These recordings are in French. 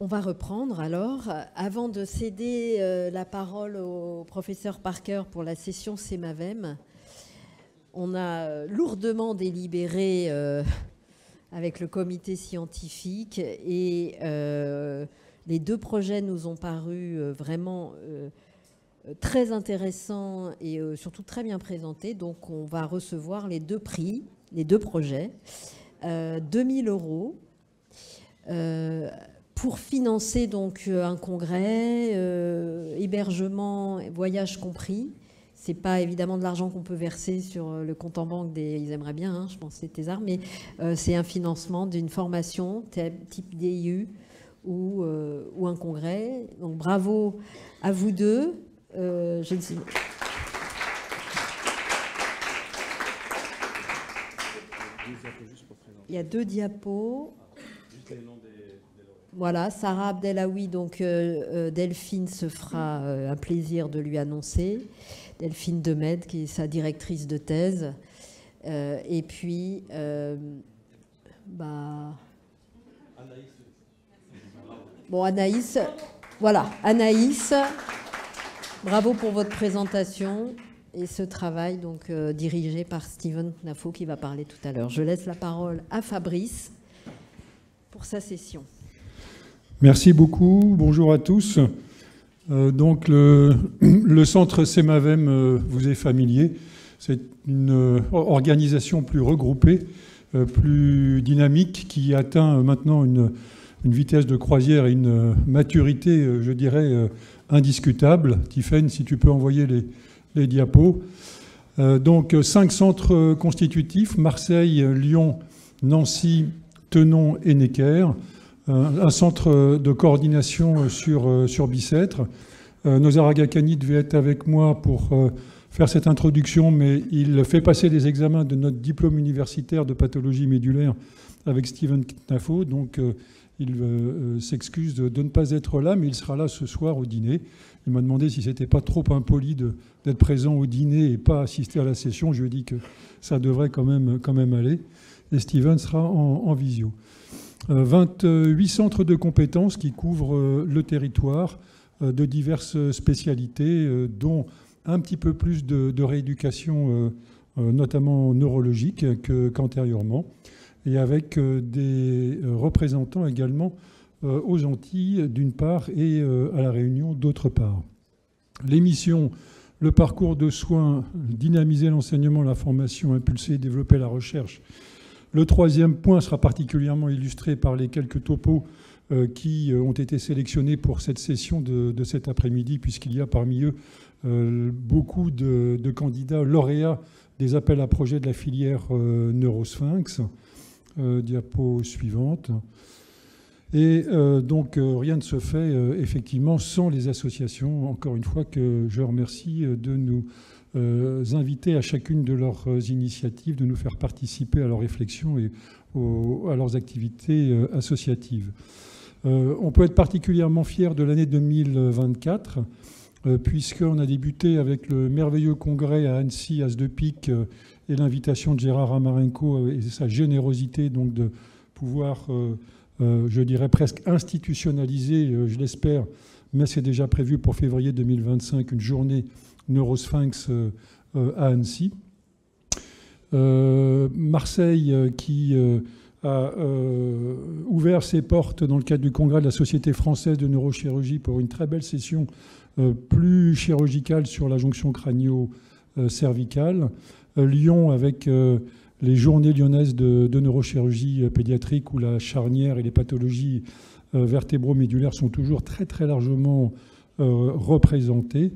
On va reprendre alors. Avant de céder la parole au professeur Parker pour la session CEMAVEM, on a lourdement délibéré avec le comité scientifique et les deux projets nous ont paru vraiment très intéressants et surtout très bien présentés. Donc on va recevoir les deux prix, les deux projets, 2 000 € pour financer donc un congrès, hébergement, voyage compris. C'est pas évidemment de l'argent qu'on peut verser sur le compte en banque des... Ils aimeraient bien, hein, je pense, c'est Thésard, mais c'est un financement d'une formation type DIU ou un congrès. Donc bravo à vous deux. Je ne sais... Il y a 2 diapos. Voilà, Sarah Abdelawi, donc Delphine se fera un plaisir de lui annoncer. Delphine Demed, qui est sa directrice de thèse. Et puis, bon, Anaïs, voilà, Anaïs, bravo pour votre présentation et ce travail donc dirigé par Steven Knafo qui va parler tout à l'heure. Je laisse la parole à Fabrice pour sa session. Merci beaucoup. Bonjour à tous. Donc le centre CEMAVEM vous est familier. C'est une organisation plus regroupée, plus dynamique, qui atteint maintenant une vitesse de croisière et une maturité, je dirais, indiscutable. Tiffaine, si tu peux envoyer les diapos. Donc 5 centres constitutifs, Marseille, Lyon, Nancy, Thonon et Necker. Un centre de coordination sur Bicêtre. Nozar Agakani devait être avec moi pour faire cette introduction, mais il fait passer les examens de notre diplôme universitaire de pathologie médulaire avec Steven Knafo, donc il s'excuse de ne pas être là, mais il sera là ce soir au dîner. Il m'a demandé si c'était pas trop impoli d'être présent au dîner et pas assister à la session. Je lui ai dit que ça devrait quand même aller. Et Steven sera en visio. 28 centres de compétences qui couvrent le territoire de diverses spécialités, dont un petit peu plus de rééducation, notamment neurologique, qu'antérieurement, et avec des représentants également aux Antilles d'une part et à La Réunion d'autre part. Les missions, le parcours de soins, dynamiser l'enseignement, la formation, impulser et développer la recherche. Le 3e point sera particulièrement illustré par les quelques topos qui ont été sélectionnés pour cette session de cet après-midi, puisqu'il y a parmi eux beaucoup de candidats lauréats des appels à projets de la filière Neurosphinx. Diapo suivante. Et donc rien ne se fait effectivement sans les associations, encore une fois, que je remercie de nous inviter à chacune de leurs initiatives, de nous faire participer à leurs réflexions et à leurs activités associatives. On peut être particulièrement fier de l'année 2024, puisqu'on a débuté avec le merveilleux congrès à Annecy, As de Pique, et l'invitation de Gérard Amarenko et sa générosité donc de pouvoir, je dirais presque institutionnaliser, je l'espère, mais c'est déjà prévu pour février 2025, une journée Neurosphinx à Annecy. Marseille qui a ouvert ses portes dans le cadre du congrès de la Société française de neurochirurgie pour une très belle session plus chirurgicale sur la jonction crânio-cervicale. Lyon avec les journées lyonnaises de neurochirurgie pédiatrique où la charnière et les pathologies vertébro-médulaires sont toujours très très largement représentées.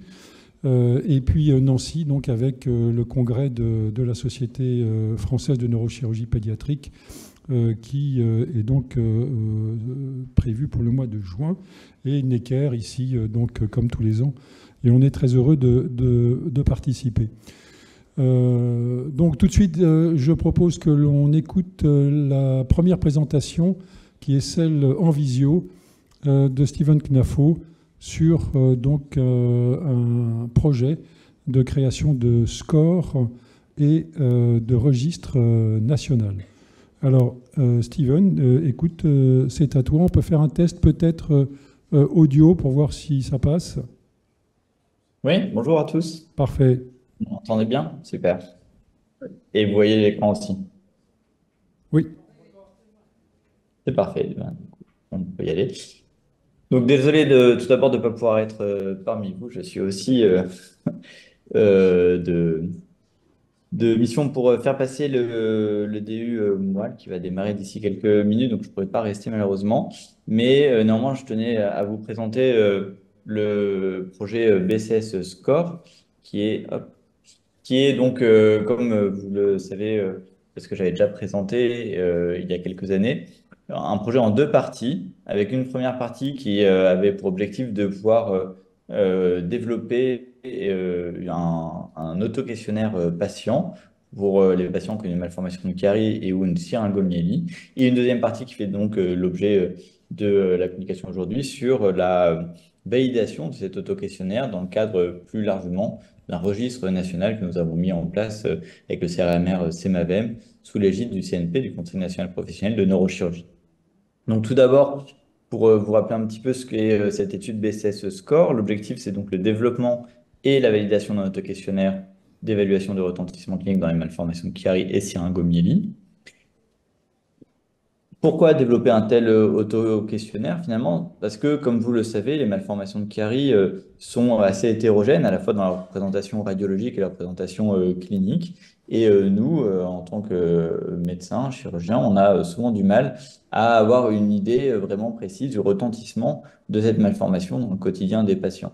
Et puis Nancy, donc avec le congrès de la Société française de neurochirurgie pédiatrique qui est donc prévu pour le mois de juin. Et Necker ici, donc comme tous les ans. Et on est très heureux de participer. Donc tout de suite, je propose que l'on écoute la première présentation, qui est celle en visio de Steven Knafo, sur donc un projet de création de score et de registre national. Alors, Steven, écoute, c'est à toi. On peut faire un test peut-être audio pour voir si ça passe. Oui, bonjour à tous. Parfait. Vous m'entendez bien? Super. Et vous voyez l'écran aussi. Oui. C'est parfait. Ben, du coup, on peut y aller. Donc, désolé tout d'abord de ne pas pouvoir être parmi vous. Je suis aussi de mission pour faire passer le DU Moelle qui va démarrer d'ici quelques minutes. Donc, je ne pourrai pas rester malheureusement. Mais néanmoins, je tenais à vous présenter le projet BCS Score hop, qui est donc, comme vous le savez, parce que j'avais déjà présenté il y a quelques années, un projet en deux parties, avec une première partie qui avait pour objectif de pouvoir développer un auto-questionnaire patient pour les patients qui ont une malformation de carie et ou une syringomyélie, et une deuxième partie qui fait donc l'objet de la communication aujourd'hui sur la validation de cet auto-questionnaire dans le cadre plus largement d'un registre national que nous avons mis en place avec le CRMR CEMAVEM sous l'égide du CNP, du Conseil national professionnel de neurochirurgie. Donc tout d'abord, pour vous rappeler un petit peu ce qu'est cette étude BCS Score, l'objectif c'est donc le développement et la validation d'un auto-questionnaire d'évaluation de retentissement clinique dans les malformations de Chiari et syringomyélie. Pourquoi développer un tel auto-questionnaire finalement? Parce que, comme vous le savez, les malformations de Chiari sont assez hétérogènes, à la fois dans leur présentation radiologique et leur présentation clinique. Et nous, en tant que médecins, chirurgiens, on a souvent du mal à avoir une idée vraiment précise du retentissement de cette malformation dans le quotidien des patients.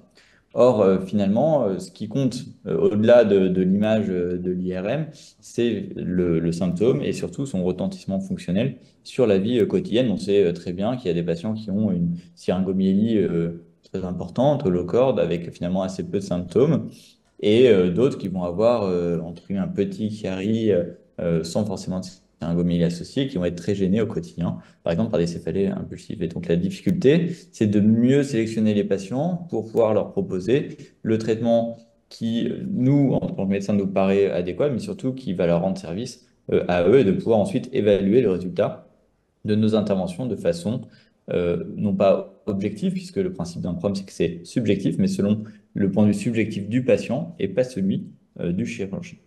Or, finalement, ce qui compte au-delà de l'image de l'IRM, c'est le symptôme et surtout son retentissement fonctionnel sur la vie quotidienne. On sait très bien qu'il y a des patients qui ont une syringomyélie très importante, holocorde, avec finalement assez peu de symptômes, et d'autres qui vont avoir entre guillemets un petit chiari sans forcément de syringomyélie associée, qui vont être très gênés au quotidien, par exemple par des céphalées impulsives. Et donc la difficulté, c'est de mieux sélectionner les patients pour pouvoir leur proposer le traitement qui, nous, en tant que médecins, nous paraît adéquat, mais surtout qui va leur rendre service à eux et de pouvoir ensuite évaluer le résultat de nos interventions de façon non pas objective, puisque le principe d'un problème, c'est que c'est subjectif, mais selon le point de vue subjectif du patient et pas celui du chirurgien.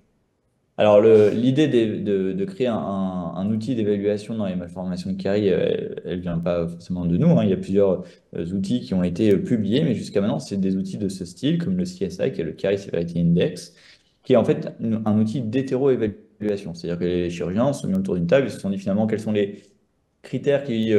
Alors, l'idée de créer un outil d'évaluation dans les malformations de carie, elle vient pas forcément de nous, hein. Il y a plusieurs outils qui ont été publiés, mais jusqu'à maintenant, c'est des outils de ce style, comme le CSI, qui est le Carie Severity Index, qui est en fait un outil d'hétéro-évaluation. C'est-à-dire que les chirurgiens se sont mis autour d'une table et se sont dit finalement quels sont les critères qui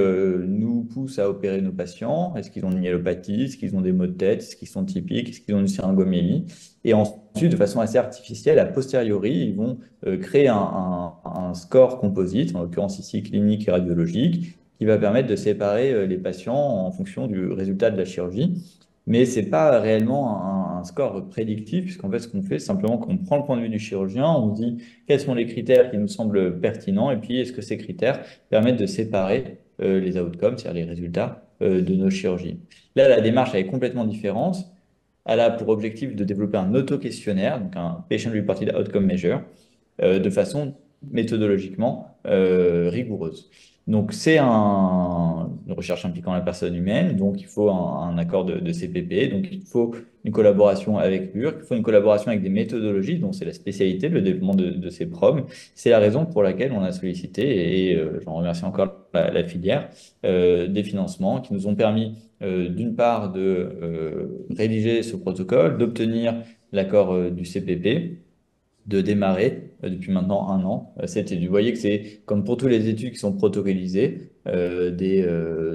nous poussent à opérer nos patients. Est-ce qu'ils ont une myélopathie? Est-ce qu'ils ont des maux de tête? Est-ce qu'ils sont typiques? Est-ce qu'ils ont une syringomyélie? Et ensuite, de façon assez artificielle, a posteriori, ils vont créer un score composite, en l'occurrence ici clinique et radiologique, qui va permettre de séparer les patients en fonction du résultat de la chirurgie. Mais ce n'est pas réellement un score prédictif, puisqu'en fait, ce qu'on fait, c'est simplement qu'on prend le point de vue du chirurgien, on dit quels sont les critères qui nous semblent pertinents, et puis est-ce que ces critères permettent de séparer les outcomes, c'est-à-dire les résultats de nos chirurgies. Là, la démarche elle est complètement différente. Elle a pour objectif de développer un auto-questionnaire, donc un Patient Reported Outcome Measure, de façon méthodologiquement rigoureuse. Donc, c'est une recherche impliquant la personne humaine, donc il faut un accord de CPP, donc il faut une collaboration avec l'URC, il faut une collaboration avec des méthodologies, dont c'est la spécialité, le développement de ces probes. C'est la raison pour laquelle on a sollicité, et j'en remercie encore la filière, des financements qui nous ont permis, d'une part, de rédiger ce protocole, d'obtenir l'accord du CPP, de démarrer depuis maintenant 1 an cette étude. Vous voyez que c'est comme pour toutes les études qui sont protocolisées, des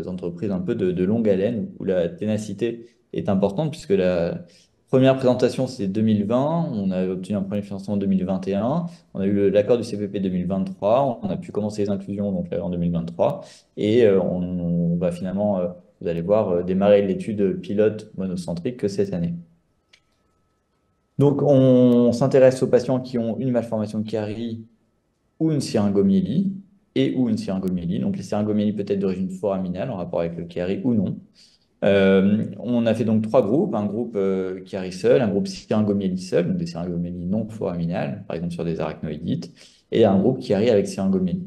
entreprises un peu de longue haleine où la ténacité est importante puisque la première présentation c'est 2020, on a obtenu un premier financement en 2021, on a eu l'accord du CPP 2023, on a pu commencer les inclusions donc en 2023 et on va finalement, vous allez voir, démarrer l'étude pilote monocentrique que cette année. Donc, on s'intéresse aux patients qui ont une malformation de Chiari ou une syringomyélie et ou une syringomyélie. Donc, les syringomyélies peut être d'origine foraminale en rapport avec le Chiari ou non. On a fait donc 3 groupes, un groupe Chiari seul, un groupe syringomyélie seul, donc des syringomyélies non foraminales, par exemple sur des arachnoïdites, et un groupe Chiari avec syringomyélie.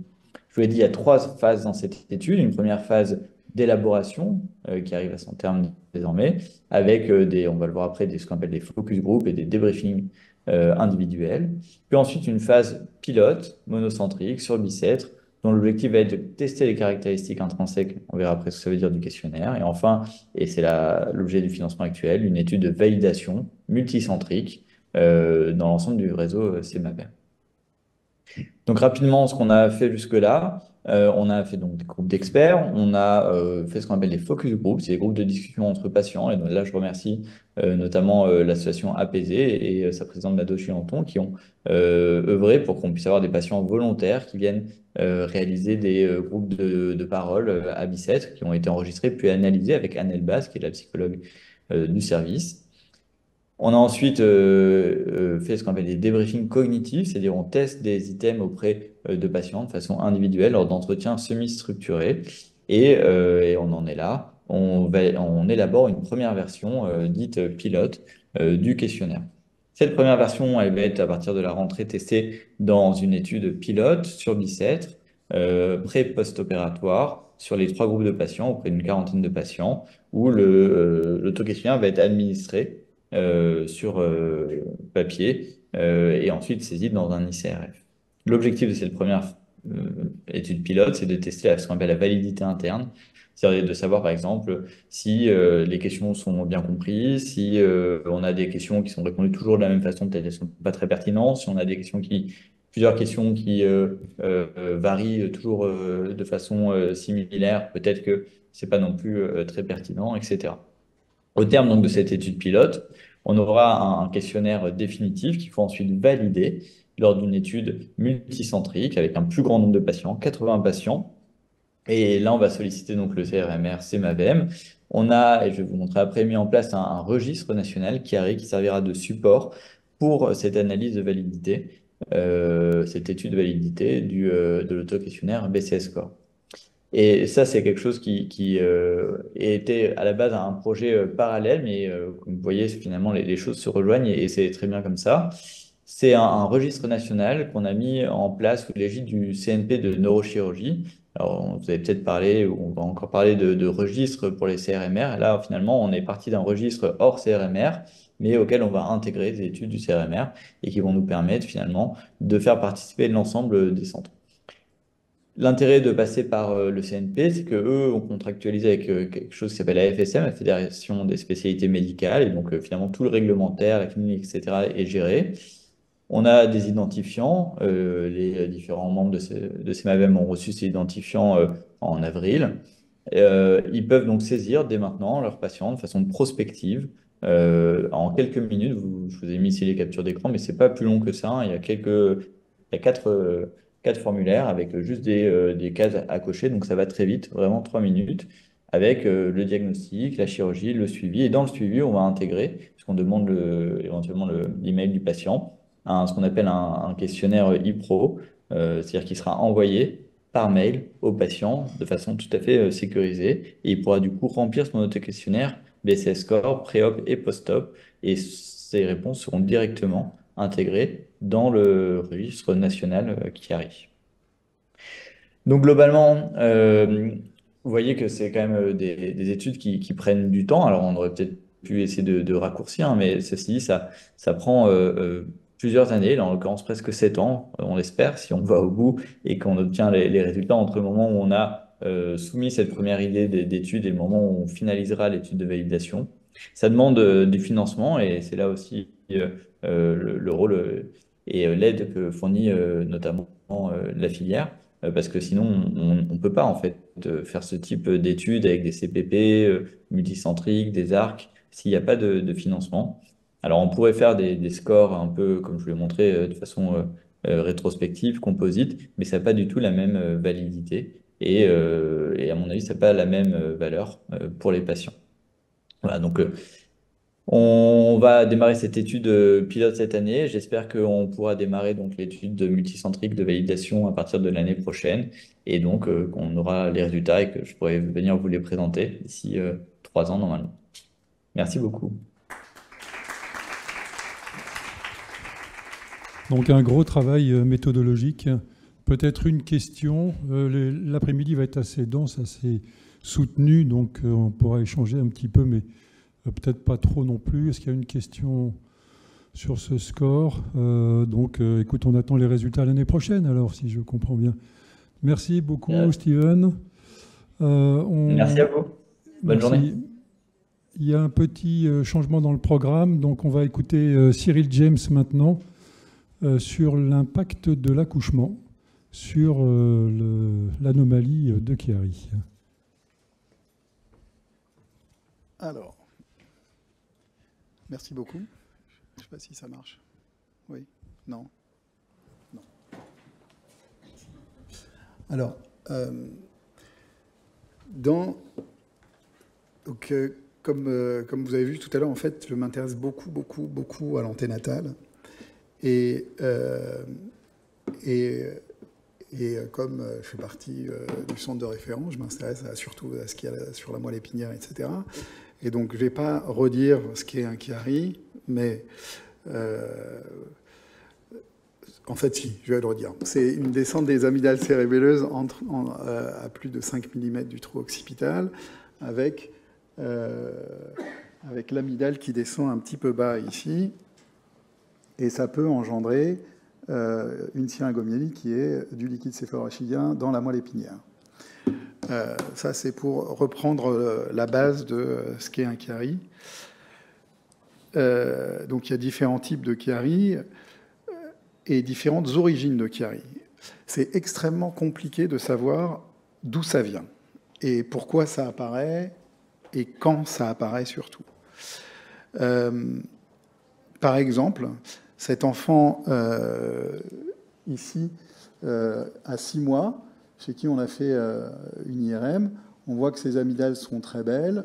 Je vous l'ai dit, il y a 3 phases dans cette étude. Une première phase d'élaboration qui arrive à son terme désormais, avec on va le voir après, ce qu'on appelle des focus group et des débriefings individuels. Puis ensuite, une phase pilote, monocentrique, sur bicêtre, dont l'objectif va être de tester les caractéristiques intrinsèques, on verra après ce que ça veut dire du questionnaire. Et enfin, et c'est l'objet du financement actuel, une étude de validation multicentrique dans l'ensemble du réseau CMAVEM. Donc rapidement, ce qu'on a fait jusque-là, on a fait donc des groupes d'experts, on a fait ce qu'on appelle des focus groups, c'est des groupes de discussion entre patients. Et donc là, je remercie notamment l'association Apaisé et sa présidente Mado Chilanton qui ont œuvré pour qu'on puisse avoir des patients volontaires qui viennent réaliser des groupes de parole à Bicêtre qui ont été enregistrés puis analysés avec Anne Elbaz, qui est la psychologue du service. On a ensuite fait ce qu'on appelle des débriefings cognitifs, c'est-à-dire on teste des items auprès de patients de façon individuelle lors d'entretiens semi-structurés. Et on en est là. On élabore une première version dite pilote du questionnaire. Cette première version, elle va être à partir de la rentrée testée dans une étude pilote sur Bicêtre, pré-post-opératoire, sur les 3 groupes de patients, auprès d'une quarantaine de patients, où l'auto-questionnaire va être administré sur papier et ensuite saisi dans un ICRF. L'objectif de cette première étude pilote, c'est de tester ce qu'on appelle la validité interne, c'est-à-dire de savoir par exemple si les questions sont bien comprises, si on a des questions qui sont répondues toujours de la même façon, peut-être elles ne sont pas très pertinentes, si on a des questions plusieurs questions qui varient toujours de façon similaire, peut-être que ce n'est pas non plus très pertinent, etc. Au terme donc, de cette étude pilote, on aura un questionnaire définitif qu'il faut ensuite valider lors d'une étude multicentrique avec un plus grand nombre de patients, 80 patients. Et là, on va solliciter donc le CRMR CMAVM. On a, et je vais vous montrer après, mis en place un registre national qui servira de support pour cette analyse de validité, cette étude de validité de l'auto-questionnaire BCS Score. Et ça, c'est quelque chose qui était à la base un projet parallèle, mais comme vous voyez, finalement, les choses se rejoignent et c'est très bien comme ça. C'est un registre national qu'on a mis en place sous l'égide du CNP de neurochirurgie. Alors, vous avez peut-être parlé, ou on va encore parler de registre pour les CRMR. Là, finalement, on est parti d'un registre hors CRMR, mais auquel on va intégrer des études du CRMR et qui vont nous permettre finalement de faire participer l'ensemble des centres. L'intérêt de passer par le CNP, c'est qu'eux ont contractualisé avec quelque chose qui s'appelle la FSM, la Fédération des spécialités médicales, et donc finalement tout le réglementaire, la clinique, etc. est géré. On a des identifiants, les différents membres de CMAVM ont reçu ces identifiants en avril. Ils peuvent donc saisir dès maintenant leurs patients de façon prospective. En quelques minutes, je vous ai mis ici les captures d'écran, mais c'est pas plus long que ça, hein. Il y a 4 formulaires avec juste des cases à cocher, donc ça va très vite, vraiment 3 minutes, avec le diagnostic, la chirurgie, le suivi. Et dans le suivi, on va intégrer, puisqu'on demande éventuellement l'email du patient, ce qu'on appelle un questionnaire e-pro, c'est-à-dire qu'il sera envoyé par mail au patient de façon tout à fait sécurisée. Et il pourra du coup remplir son auto-questionnaire BCS Score, pré-op et post-op. Et ces réponses seront directement intégrées dans le registre national qui arrive. Donc globalement, vous voyez que c'est quand même des études qui prennent du temps. Alors on aurait peut-être pu essayer de raccourcir, hein, mais ceci dit, ça prend plusieurs années, là en l'occurrence presque 7 ans, on l'espère, si on va au bout et qu'on obtient les résultats entre le moment où on a soumis cette première idée d'étude et le moment où on finalisera l'étude de validation. Ça demande du financement et c'est là aussi le rôle et l'aide que fournit notamment la filière, parce que sinon on ne peut pas en fait faire ce type d'études avec des CPP multicentriques, des ARC, s'il n'y a pas de financement. Alors on pourrait faire des scores un peu, comme je vous l'ai montré, de façon rétrospective, composite, mais ça n'a pas du tout la même validité et à mon avis, ça n'a pas la même valeur pour les patients. Voilà, donc on va démarrer cette étude pilote cette année. J'espère qu'on pourra démarrer donc l'étude multicentrique de validation à partir de l'année prochaine et donc qu'on aura les résultats et que je pourrai venir vous les présenter d'ici 3 ans normalement. Merci beaucoup. Donc un gros travail méthodologique Peut-être une question. L'après-midi va être assez dense, assez soutenu, donc on pourra échanger un petit peu, mais peut-être pas trop non plus. Est-ce qu'il y a une question sur ce score? Écoute, on attend les résultats l'année prochaine, alors, si je comprends bien. Merci beaucoup, Steven. Merci à vous. Bonne journée. Il y a un petit changement dans le programme, donc on va écouter Cyril James maintenant sur l'impact de l'accouchement sur l'anomalie de Chiari. Alors, merci beaucoup. Je ne sais pas si ça marche. Oui? Non? Non. Alors, comme vous avez vu tout à l'heure, en fait, je m'intéresse beaucoup à l'anténatal. Et comme je fais partie du centre de référence, je m'intéresse surtout à ce qu'il y a sur la moelle épinière, etc. Et donc, je ne vais pas redire ce qu'est un Chiari, mais en fait, si, je vais le redire. C'est une descente des amygdales cérébelleuses à plus de 5 mm du trou occipital, avec l'amygdale qui descend un petit peu bas ici. Et ça peut engendrer une syringomyélie qui est du liquide céphalorachidien dans la moelle épinière. Ça, c'est pour reprendre la base de ce qu'est un Chiari. Donc, il y a différents types de Chiari et différentes origines de Chiari. C'est extrêmement compliqué de savoir d'où ça vient et pourquoi ça apparaît et quand ça apparaît surtout. Par exemple, cet enfant ici, à 6 mois, chez qui on a fait une IRM, on voit que ses amygdales sont très belles,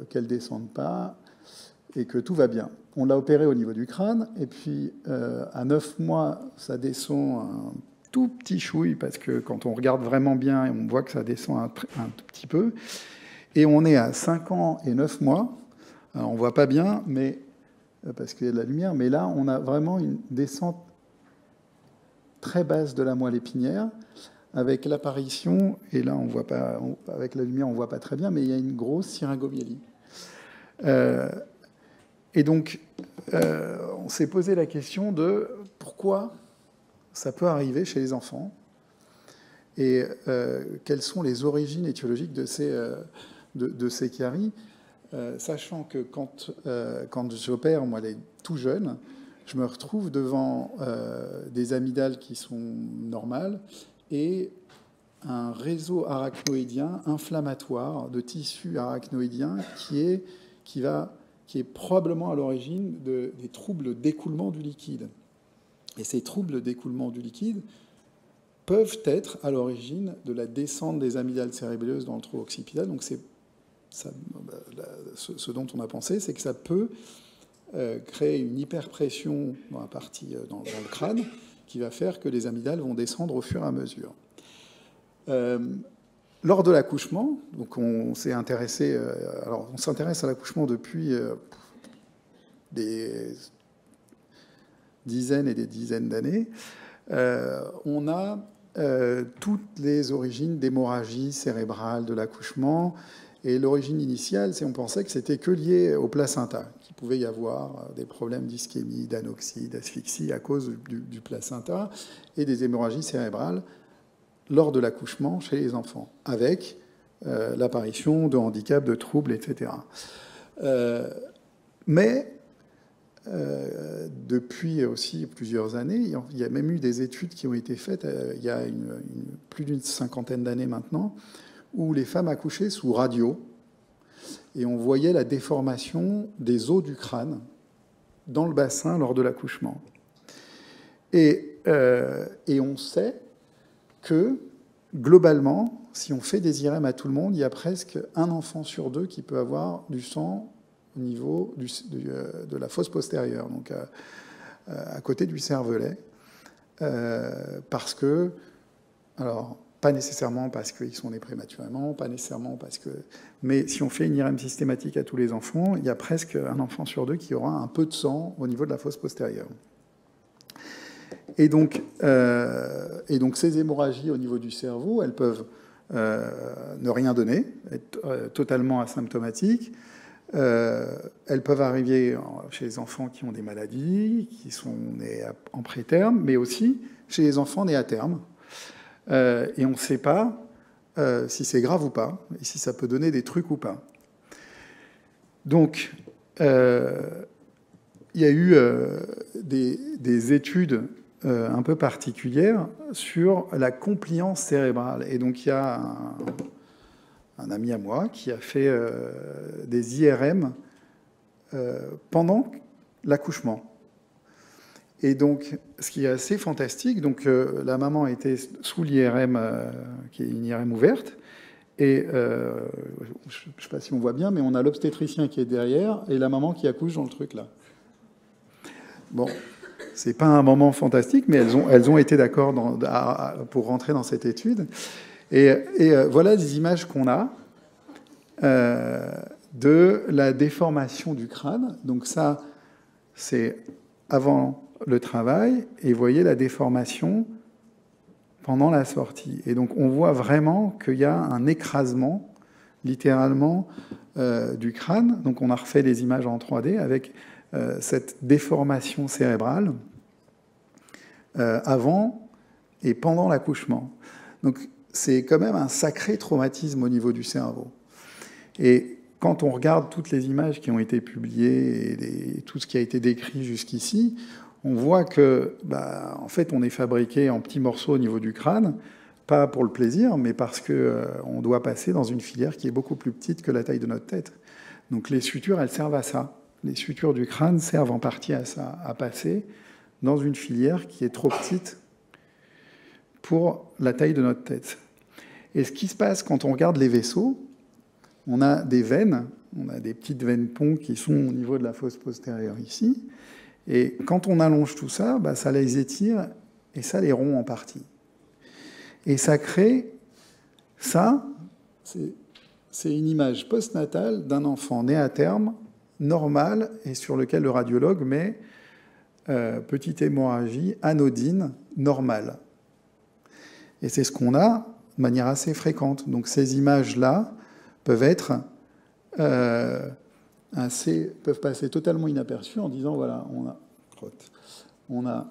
qu'elles ne descendent pas et que tout va bien. On l'a opéré au niveau du crâne, et puis à 9 mois, ça descend un tout petit chouille, parce que quand on regarde vraiment bien, on voit que ça descend un tout petit peu. Et on est à 5 ans et 9 mois. Alors, on ne voit pas bien, mais, parce qu'il y a de la lumière, mais là, on a vraiment une descente très basse de la moelle épinière, avec l'apparition, et là, on voit pas, avec la lumière, on ne voit pas très bien, mais il y a une grosse syringomyélie. Et donc, on s'est posé la question de pourquoi ça peut arriver chez les enfants et quelles sont les origines étiologiques de ces Chiari, sachant que quand j'opère, moi, les tout jeunes, je me retrouve devant des amygdales qui sont normales et un réseau arachnoïdien inflammatoire de tissu arachnoïdien qui est probablement à l'origine des troubles d'écoulement du liquide. Et ces troubles d'écoulement du liquide peuvent être à l'origine de la descente des amygdales cérébelleuses dans le trou occipital. Donc ce dont on a pensé, c'est que ça peut créer une hyperpression dans la partie dans le crâne qui va faire que les amygdales vont descendre au fur et à mesure. Lors de l'accouchement, donc on s'est intéressé. Alors, on s'intéresse à l'accouchement depuis des dizaines et des dizaines d'années. On a toutes les origines d'hémorragie cérébrale de l'accouchement. Et l'origine initiale, c'est on pensait que c'était que lié au placenta, qu'il pouvait y avoir des problèmes d'ischémie, d'anoxie, d'asphyxie à cause du placenta et des hémorragies cérébrales lors de l'accouchement chez les enfants, avec l'apparition de handicaps, de troubles, etc. Mais depuis aussi plusieurs années, il y a même eu des études qui ont été faites il y a plus d'une cinquantaine d'années maintenant, où les femmes accouchaient sous radio, et on voyait la déformation des os du crâne dans le bassin lors de l'accouchement. Et on sait que, globalement, si on fait des IRM à tout le monde, il y a presque un enfant sur 2 qui peut avoir du sang au niveau de la fosse postérieure, donc à côté du cervelet, parce que... Alors, pas nécessairement parce qu'ils sont nés prématurément, pas nécessairement parce que... Mais si on fait une IRM systématique à tous les enfants, il y a presque un enfant sur 2 qui aura un peu de sang au niveau de la fosse postérieure. Et donc ces hémorragies au niveau du cerveau, elles peuvent ne rien donner, être totalement asymptomatiques. Elles peuvent arriver chez les enfants qui ont des maladies, qui sont nés en préterme, mais aussi chez les enfants nés à terme. Et on ne sait pas si c'est grave ou pas, et si ça peut donner des trucs ou pas. Donc, il y a eu des études un peu particulière sur la compliance cérébrale. Et donc, il y a un ami à moi qui a fait des IRM pendant l'accouchement. Et donc, ce qui est assez fantastique, donc la maman était sous l'IRM, qui est une IRM ouverte, et je ne sais pas si on voit bien, mais on a l'obstétricien qui est derrière et la maman qui accouche dans le truc là. Bon. C'est pas un moment fantastique, mais elles ont été d'accord pour rentrer dans cette étude. Et voilà des images qu'on a de la déformation du crâne. Donc ça, c'est avant le travail. Et vous voyez la déformation pendant la sortie. Et donc on voit vraiment qu'il y a un écrasement, littéralement, du crâne. Donc on a refait les images en 3D avec cette déformation cérébrale avant et pendant l'accouchement. Donc c'est quand même un sacré traumatisme au niveau du cerveau. Et quand on regarde toutes les images qui ont été publiées et tout ce qui a été décrit jusqu'ici, on voit que, en fait, on est fabriqué en petits morceaux au niveau du crâne, pas pour le plaisir, mais parce qu'on doit passer dans une filière qui est beaucoup plus petite que la taille de notre tête. Donc les sutures, elles servent à ça. Les sutures du crâne servent en partie à ça, à passer dans une filière qui est trop petite pour la taille de notre tête. Et ce qui se passe quand on regarde les vaisseaux, on a des veines, on a des petites veines ponts qui sont au niveau de la fosse postérieure ici, et quand on allonge tout ça, ça les étire et ça les rompt en partie. Et ça crée, ça, c'est une image postnatale d'un enfant né à terme, normal, et sur lequel le radiologue met petite hémorragie anodine normale. Et c'est ce qu'on a de manière assez fréquente. Donc ces images-là peuvent être peuvent passer totalement inaperçues en disant voilà, on a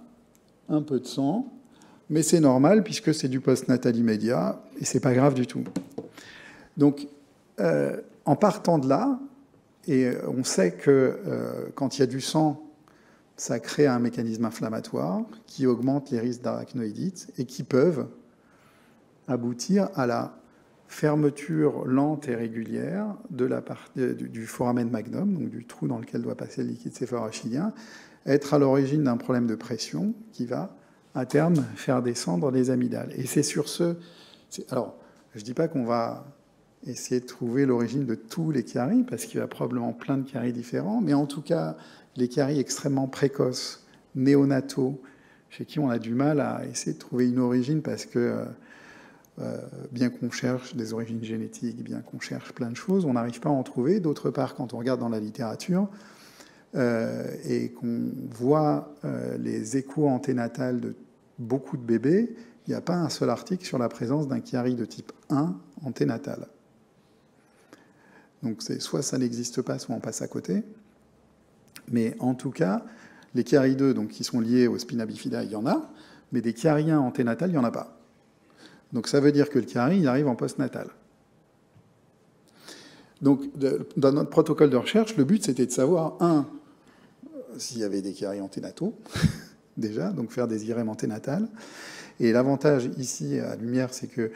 un peu de sang, mais c'est normal puisque c'est du postnatal immédiat et c'est pas grave du tout. Donc en partant de là, et on sait que quand il y a du sang, ça crée un mécanisme inflammatoire qui augmente les risques d'arachnoïdite et qui peuvent aboutir à la fermeture lente et régulière de la du foramen magnum, donc du trou dans lequel doit passer le liquide céphalorachidien, être à l'origine d'un problème de pression qui va, à terme, faire descendre les amygdales. Et c'est sur ce... Alors, je ne dis pas qu'on va essayer de trouver l'origine de tous les caries, parce qu'il y a probablement plein de caries différents, mais en tout cas, les caries extrêmement précoces, néonataux, chez qui on a du mal à essayer de trouver une origine, parce que bien qu'on cherche des origines génétiques, bien qu'on cherche plein de choses, on n'arrive pas à en trouver. D'autre part, quand on regarde dans la littérature et qu'on voit les échos anténatales de beaucoup de bébés, il n'y a pas un seul article sur la présence d'un carie de type 1 anténatal. Donc soit ça n'existe pas, soit on passe à côté. Mais en tout cas, les caries 2, donc, qui sont liés au spina bifida, il y en a, mais des caries 1 anténatales, il n'y en a pas. Donc ça veut dire que le carie, il arrive en postnatal. Donc dans notre protocole de recherche, le but c'était de savoir, s'il y avait des caries anténataux, déjà, donc faire des IRM anténatales. Et l'avantage ici à Lumière, c'est que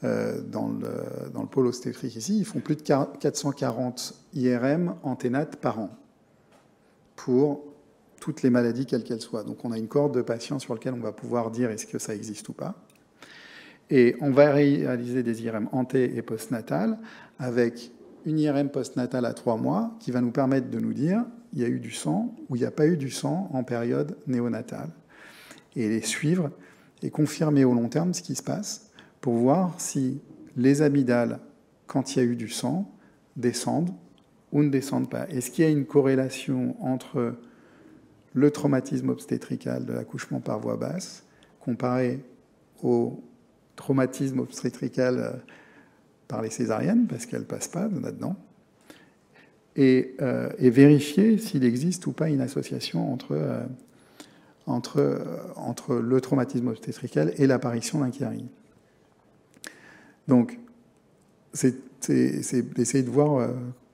dans le pôle obstétrique ici, ils font plus de 440 IRM anténates par an pour toutes les maladies, quelles qu'elles soient. Donc on a une cohorte de patients sur lesquels on va pouvoir dire est-ce que ça existe ou pas. Et on va réaliser des IRM anté- et postnatales avec une IRM postnatale à 3 mois qui va nous permettre de nous dire il y a eu du sang ou il n'y a pas eu du sang en période néonatale. Et les suivre et confirmer au long terme ce qui se passe pour voir si les amygdales, quand il y a eu du sang, descendent ou ne descendent pas. Est-ce qu'il y a une corrélation entre le traumatisme obstétrical de l'accouchement par voie basse comparé au traumatisme obstétrical par les césariennes, parce qu'elles ne passent pas là-dedans, et vérifier s'il existe ou pas une association entre le traumatisme obstétrical et l'apparition d'un Chiari. Donc, c'est d'essayer de voir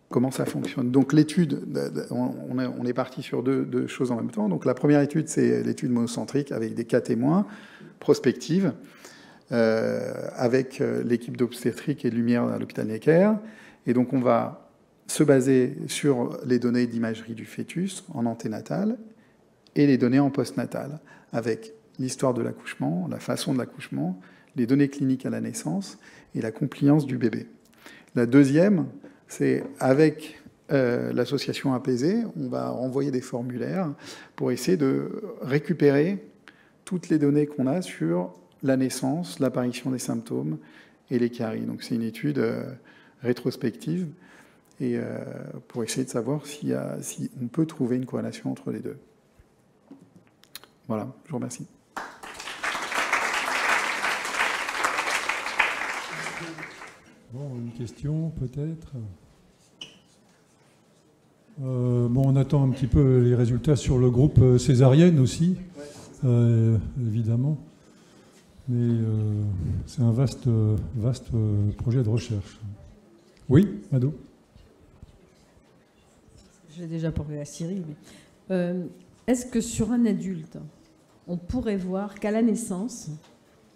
comment ça fonctionne. Donc, l'étude, on est parti sur deux choses en même temps. Donc, la première étude, c'est l'étude monocentrique avec des cas témoins prospectives, avec l'équipe d'obstétrique et de lumière à l'hôpital Necker. Et donc, on va se baser sur les données d'imagerie du fœtus en anténatal et les données en postnatal, avec l'histoire de l'accouchement, la façon de l'accouchement, les données cliniques à la naissance et la compliance du bébé. La deuxième, c'est avec l'association Apaisée, on va envoyer des formulaires pour essayer de récupérer toutes les données qu'on a sur la naissance, l'apparition des symptômes et les caries. Donc c'est une étude rétrospective et pour essayer de savoir si on peut trouver une corrélation entre les deux. Voilà, je vous remercie. Bon, une question peut-être. On attend un petit peu les résultats sur le groupe césarienne aussi, évidemment. Mais c'est un vaste projet de recherche. Oui, Mado? J'ai déjà parlé à Cyril. Mais, est-ce que sur un adulte, on pourrait voir qu'à la naissance,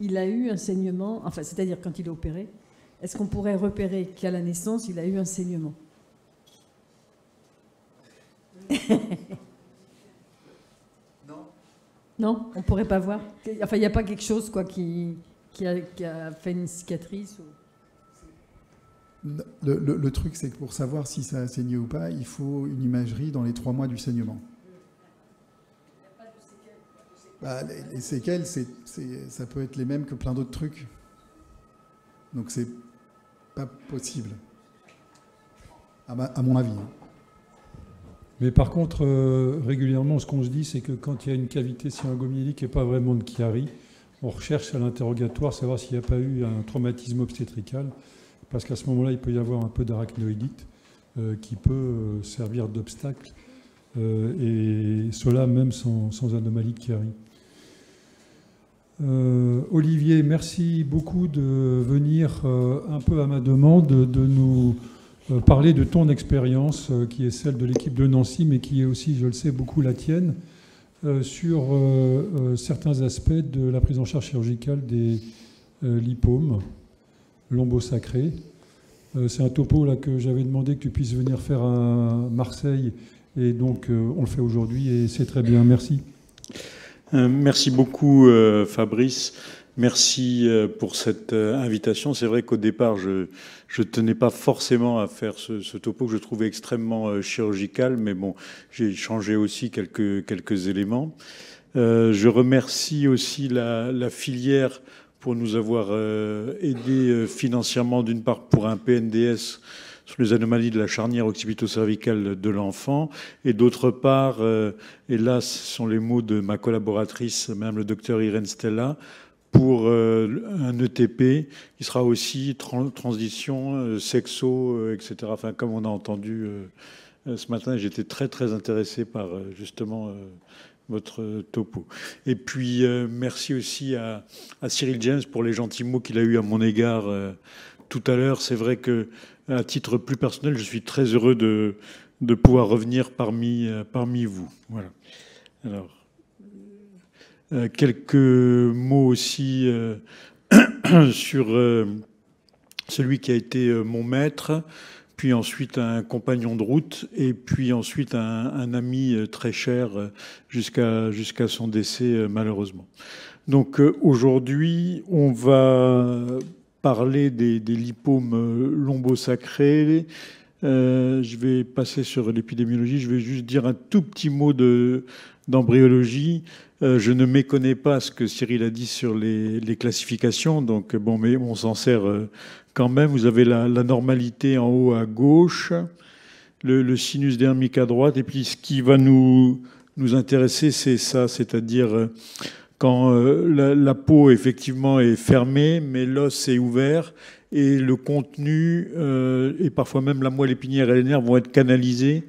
il a eu un saignement, enfin, c'est-à-dire quand il est opéré, est-ce qu'on pourrait repérer qu'à la naissance, il a eu un saignement? Non, on ne pourrait pas voir. Enfin, il n'y a pas quelque chose quoi, qui a fait une cicatrice ou... Le truc, c'est que pour savoir si ça a saigné ou pas, il faut une imagerie dans les 3 mois du saignement. Les séquelles, ça peut être les mêmes que plein d'autres trucs. Donc, c'est pas possible, à mon avis. Mais par contre, régulièrement, ce qu'on se dit, c'est que quand il y a une cavité syringomyélique et pas vraiment de Chiari, on recherche à l'interrogatoire savoir s'il n'y a pas eu un traumatisme obstétrical, parce qu'à ce moment-là, il peut y avoir un peu d'arachnoïdite qui peut servir d'obstacle, et cela même sans anomalie de Chiari. Olivier, merci beaucoup de venir un peu à ma demande, de nous parler de ton expérience, qui est celle de l'équipe de Nancy, mais qui est aussi, je le sais, beaucoup la tienne, sur certains aspects de la prise en charge chirurgicale des lipomes lombosacrés. C'est un topo là, que j'avais demandé que tu puisses venir faire à Marseille, et donc on le fait aujourd'hui, et c'est très bien. Merci. Merci beaucoup, Fabrice. Merci pour cette invitation. C'est vrai qu'au départ, je ne tenais pas forcément à faire ce topo que je trouvais extrêmement chirurgical, mais bon, j'ai changé aussi quelques éléments. Je remercie aussi la filière pour nous avoir aidé financièrement, d'une part pour un PNDS sur les anomalies de la charnière occipito-cervicale de l'enfant, et d'autre part, et là ce sont les mots de ma collaboratrice, Madame le docteur Irène Stella, pour un ETP qui sera aussi transition, sexo, etc. Enfin, comme on a entendu ce matin, j'étais très intéressé par justement votre topo. Et puis merci aussi à Cyril James pour les gentils mots qu'il a eu à mon égard tout à l'heure. C'est vrai que à titre plus personnel, je suis très heureux de pouvoir revenir parmi vous. Voilà. Alors, quelques mots aussi sur celui qui a été mon maître, puis ensuite un compagnon de route, et puis ensuite un ami très cher jusqu'à son décès malheureusement. Donc aujourd'hui, on va parler des lipomes lombosacrés. Je vais passer sur l'épidémiologie. Je vais juste dire un tout petit mot d'embryologie. Je ne méconnais pas ce que Cyril a dit sur les classifications, donc bon, mais on s'en sert quand même. Vous avez la normalité en haut à gauche, le sinus dermique à droite, et puis ce qui va nous nous intéresser, c'est ça, c'est-à-dire quand la peau effectivement est fermée, mais l'os est ouvert et le contenu et parfois même la moelle épinière et les nerfs vont être canalisés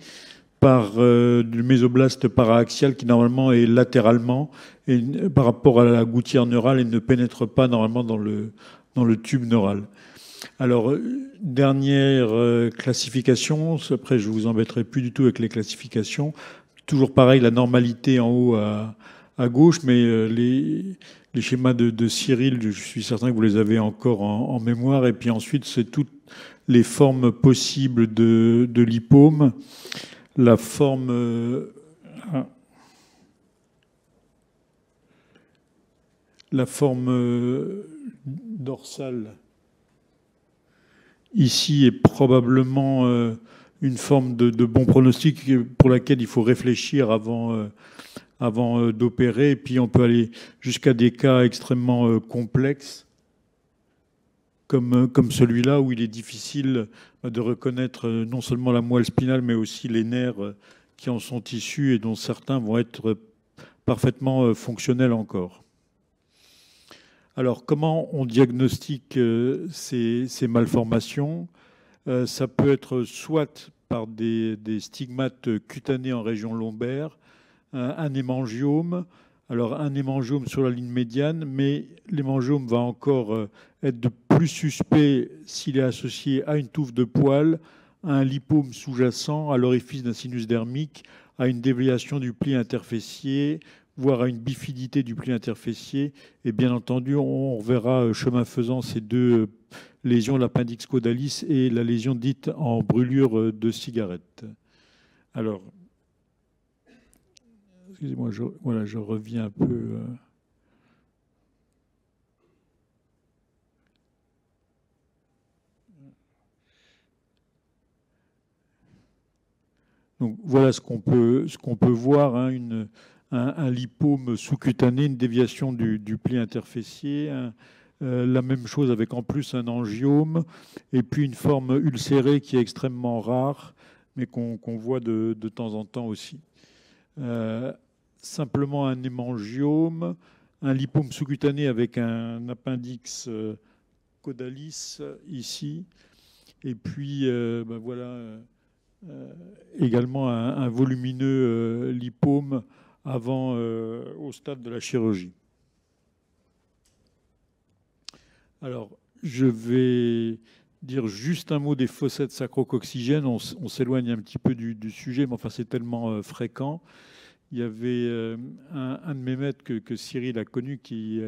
par du mésoblaste paraaxial qui normalement est latéralement et par rapport à la gouttière neurale et ne pénètre pas normalement dans le tube neural. Alors, dernière classification, après je vous embêterai plus du tout avec les classifications. Toujours pareil, la normalité en haut à gauche, mais les schémas de Cyril, je suis certain que vous les avez encore en mémoire. Et puis ensuite, c'est toutes les formes possibles de lipome. La forme dorsale ici est probablement une forme de bon pronostic pour laquelle il faut réfléchir avant d'opérer. Et puis on peut aller jusqu'à des cas extrêmement complexes, comme celui-là, où il est difficile de reconnaître non seulement la moelle spinale, mais aussi les nerfs qui en sont issus et dont certains vont être parfaitement fonctionnels encore. Alors, comment on diagnostique ces malformations? Ça peut être soit par des stigmates cutanés en région lombaire, un hémangiome. Alors, un hémangiome sur la ligne médiane, mais l'hémangiome va encore être de plus suspect s'il est associé à une touffe de poils, à un lipome sous-jacent, à l'orifice d'un sinus dermique, à une déviation du pli interfessier, voire à une bifidité du pli interfessier. Et bien entendu, on verra chemin faisant ces deux lésions, l'appendix caudalis et la lésion dite en brûlure de cigarette. Alors, excusez-moi, je reviens un peu. Donc voilà ce qu'on peut voir, hein, un lipome sous-cutané, une déviation du pli interfessier, la même chose avec en plus un angiome, et puis une forme ulcérée qui est extrêmement rare, mais qu'on voit de temps en temps aussi. Simplement un hémangiome, un lipome sous-cutané avec un appendix caudalis ici, et puis voilà également un volumineux lipome avant au stade de la chirurgie. Alors, je vais dire juste un mot des fossettes sacro-coccygènes. On s'éloigne un petit peu du sujet, mais enfin c'est tellement fréquent. Il y avait un de mes maîtres que Cyril a connu qui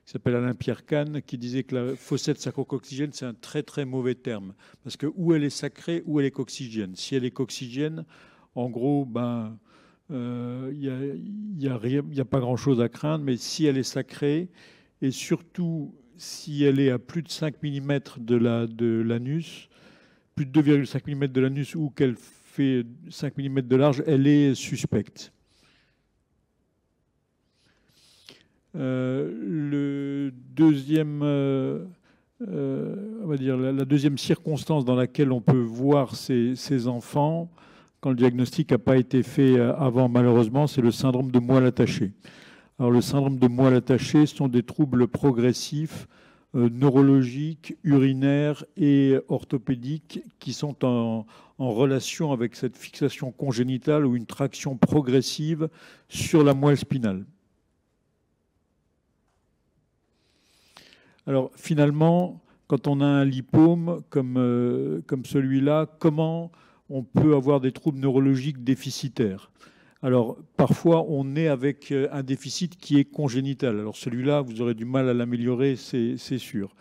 s'appelle Alain-Pierre Kahn, qui disait que la fossette sacro-coccygène, c'est un très très mauvais terme. Parce que où elle est sacrée, où elle est coccygène. Si elle est coccygène, en gros, il n'y a pas grand-chose à craindre, mais si elle est sacrée, et surtout si elle est à plus de 5 mm de l'anus, plus de 2,5 mm de l'anus ou qu'elle fait 5 mm de large, elle est suspecte. Le deuxième, on va dire, la deuxième circonstance dans laquelle on peut voir ces enfants, quand le diagnostic n'a pas été fait avant, malheureusement, c'est le syndrome de moelle attachée. Alors, le syndrome de moelle attachée, ce sont des troubles progressifs neurologiques, urinaires et orthopédiques qui sont en relation avec cette fixation congénitale ou une traction progressive sur la moelle spinale. Alors, finalement, quand on a un lipome comme celui-là, comment on peut avoir des troubles neurologiques déficitaires? Alors, parfois, on est avec un déficit qui est congénital. Alors, celui-là, vous aurez du mal à l'améliorer, c'est sûr.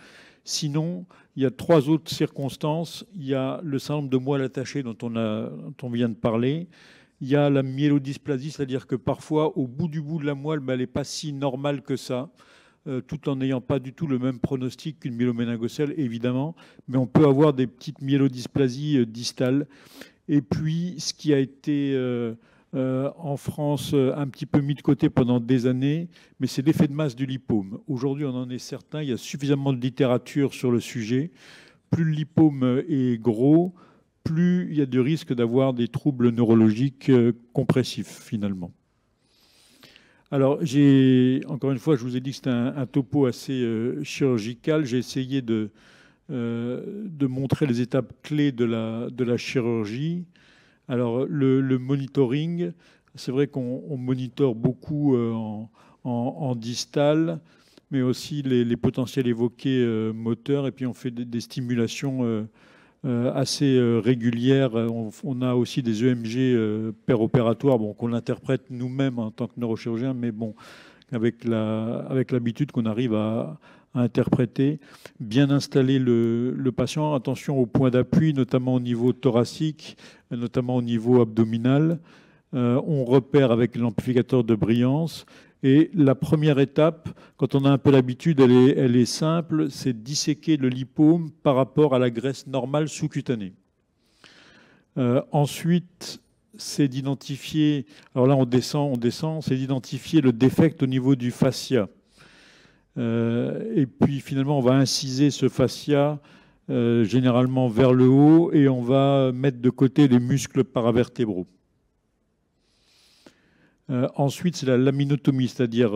Sinon, il y a 3 autres circonstances. Il y a le syndrome de moelle attachée dont on vient de parler. Il y a la myélodysplasie, c'est-à-dire que parfois, au bout de la moelle, elle n'est pas si normale que ça, tout en n'ayant pas du tout le même pronostic qu'une myéloméningocèle, évidemment. Mais on peut avoir des petites myélodysplasies distales. Et puis, ce qui a été en France un petit peu mis de côté pendant des années, mais c'est l'effet de masse du lipome. Aujourd'hui, on en est certain, il y a suffisamment de littérature sur le sujet. Plus le lipome est gros, plus il y a de risque d'avoir des troubles neurologiques compressifs, finalement. Alors, encore une fois, je vous ai dit que c'était un topo assez chirurgical. J'ai essayé de montrer les étapes clés de la chirurgie. Alors, le monitoring, c'est vrai qu'on monitore beaucoup en distal, mais aussi les potentiels évoqués moteurs, et puis on fait des stimulations assez régulière. On a aussi des EMG péropératoires qu'on interprète nous-mêmes en tant que neurochirurgien, mais bon, avec l'habitude qu'on arrive à interpréter. Bien installer le patient. Attention aux points d'appui, notamment au niveau thoracique, notamment au niveau abdominal. On repère avec l'amplificateur de brillance. Et la première étape, quand on a un peu l'habitude, elle est simple, c'est disséquer le lipome par rapport à la graisse normale sous-cutanée. Ensuite, c'est d'identifier, alors là on descend, c'est d'identifier le défect au niveau du fascia. Et puis finalement, on va inciser ce fascia généralement vers le haut et on va mettre de côté les muscles paravertébraux. Ensuite, c'est la laminotomie, c'est-à-dire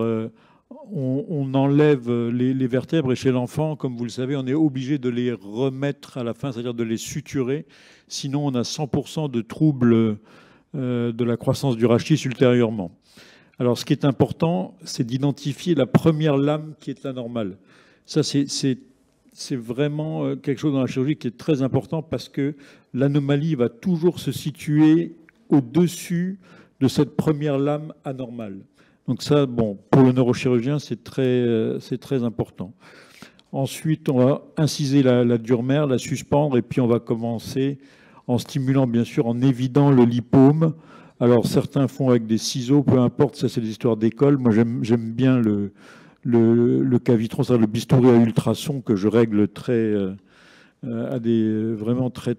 on enlève les vertèbres et chez l'enfant, comme vous le savez, on est obligé de les remettre à la fin, c'est-à-dire de les suturer. Sinon, on a 100% de troubles de la croissance du rachis ultérieurement. Alors, ce qui est important, c'est d'identifier la première lame qui est la normale. Ça, c'est vraiment quelque chose dans la chirurgie qui est très important parce que l'anomalie va toujours se situer au-dessus de cette première lame anormale. Donc ça, bon, pour le neurochirurgien, c'est très important. Ensuite, on va inciser la dure mère, la suspendre, et puis on va commencer en stimulant, bien sûr, en évidant le lipome. Alors, certains font avec des ciseaux, peu importe, ça c'est des histoires d'école. Moi, j'aime bien le cavitron, c'est-à-dire le bistouri à ultrasons que je règle à des vraiment très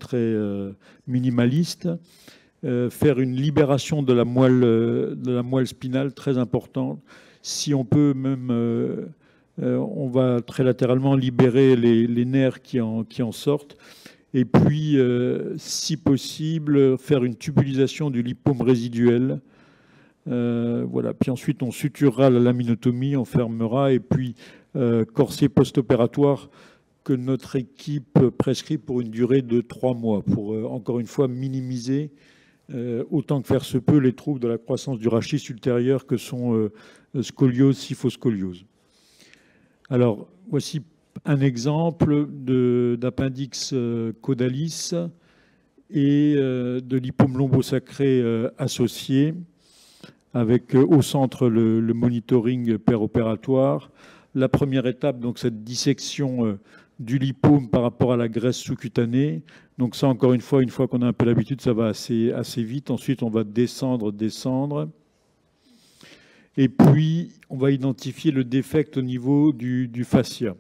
minimalistes. Faire une libération de la moelle spinale très importante. Si on peut même, on va très latéralement libérer les nerfs qui en sortent. Et puis, si possible, faire une tubulisation du lipome résiduel. Voilà. Puis ensuite, on suturera la laminotomie, on fermera. Et puis, corset post-opératoire que notre équipe prescrit pour une durée de 3 mois, pour, encore une fois, minimiser autant que faire se peut les troubles de la croissance du rachis ultérieur que sont scoliose, kyphoscoliose. Alors, voici un exemple d'appendix caudalis et de lipome lombosacré associé, avec au centre le monitoring péropératoire. La première étape, donc cette dissection du lipome par rapport à la graisse sous-cutanée. Donc ça, encore une fois qu'on a un peu l'habitude, ça va assez vite. Ensuite, on va descendre. Et puis, on va identifier le défect au niveau du fascia.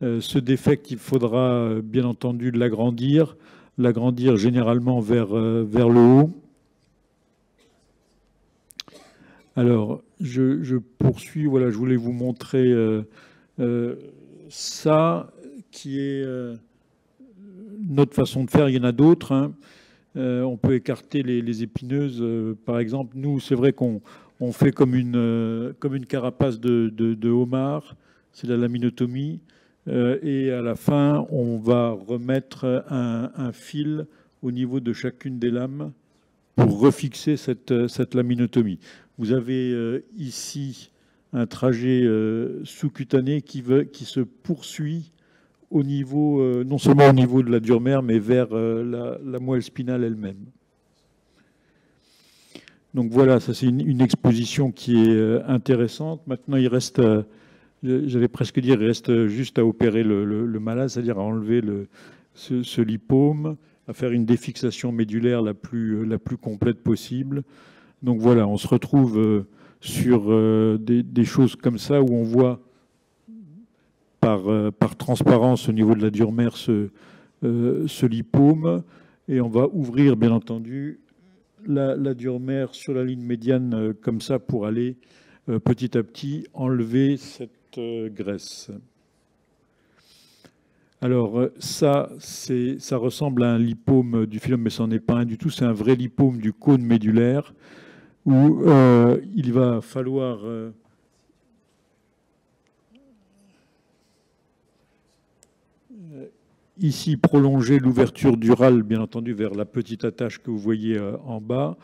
Ce défect, il faudra bien entendu l'agrandir généralement vers le haut. Alors, je poursuis. Voilà, je voulais vous montrer ça qui est notre façon de faire. Il y en a d'autres. Hein. On peut écarter les épineuses. Par exemple, nous, c'est vrai qu'on fait comme une carapace de homard. C'est la laminotomie. Et à la fin, on va remettre un fil au niveau de chacune des lames pour refixer cette laminotomie. Vous avez ici un trajet sous-cutané qui se poursuit au niveau, non seulement au niveau de la dure mère, mais vers la moelle spinale elle-même. Donc voilà, ça c'est une exposition qui est intéressante. Maintenant, il reste, j'allais presque dire, il reste juste à opérer le malade, c'est-à-dire à enlever ce lipome, à faire une défixation médulaire la plus complète possible. Donc voilà, on se retrouve sur des choses comme ça où on voit par transparence au niveau de la dure mère ce lipome et on va ouvrir bien entendu la dure mère sur la ligne médiane comme ça pour aller petit à petit enlever cette graisse. Alors ça ressemble à un lipome du phylum, mais ce n'en est pas un du tout, c'est un vrai lipome du cône médulaire. où il va falloir ici prolonger l'ouverture durale, bien entendu, vers la petite attache que vous voyez en bas.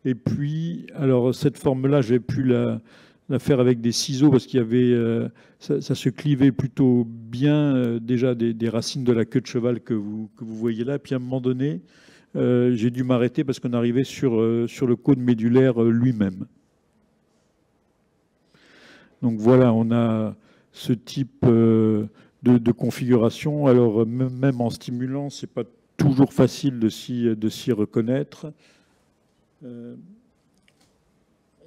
Et puis, alors cette forme-là, j'ai pu la faire avec des ciseaux parce qu'il y avait, ça se clivait plutôt bien déjà des racines de la queue de cheval que vous voyez là. Puis à un moment donné, j'ai dû m'arrêter parce qu'on arrivait sur le cône médulaire lui-même. Donc voilà, on a ce type de configuration. Alors même en stimulant, c'est pas toujours facile de s'y reconnaître.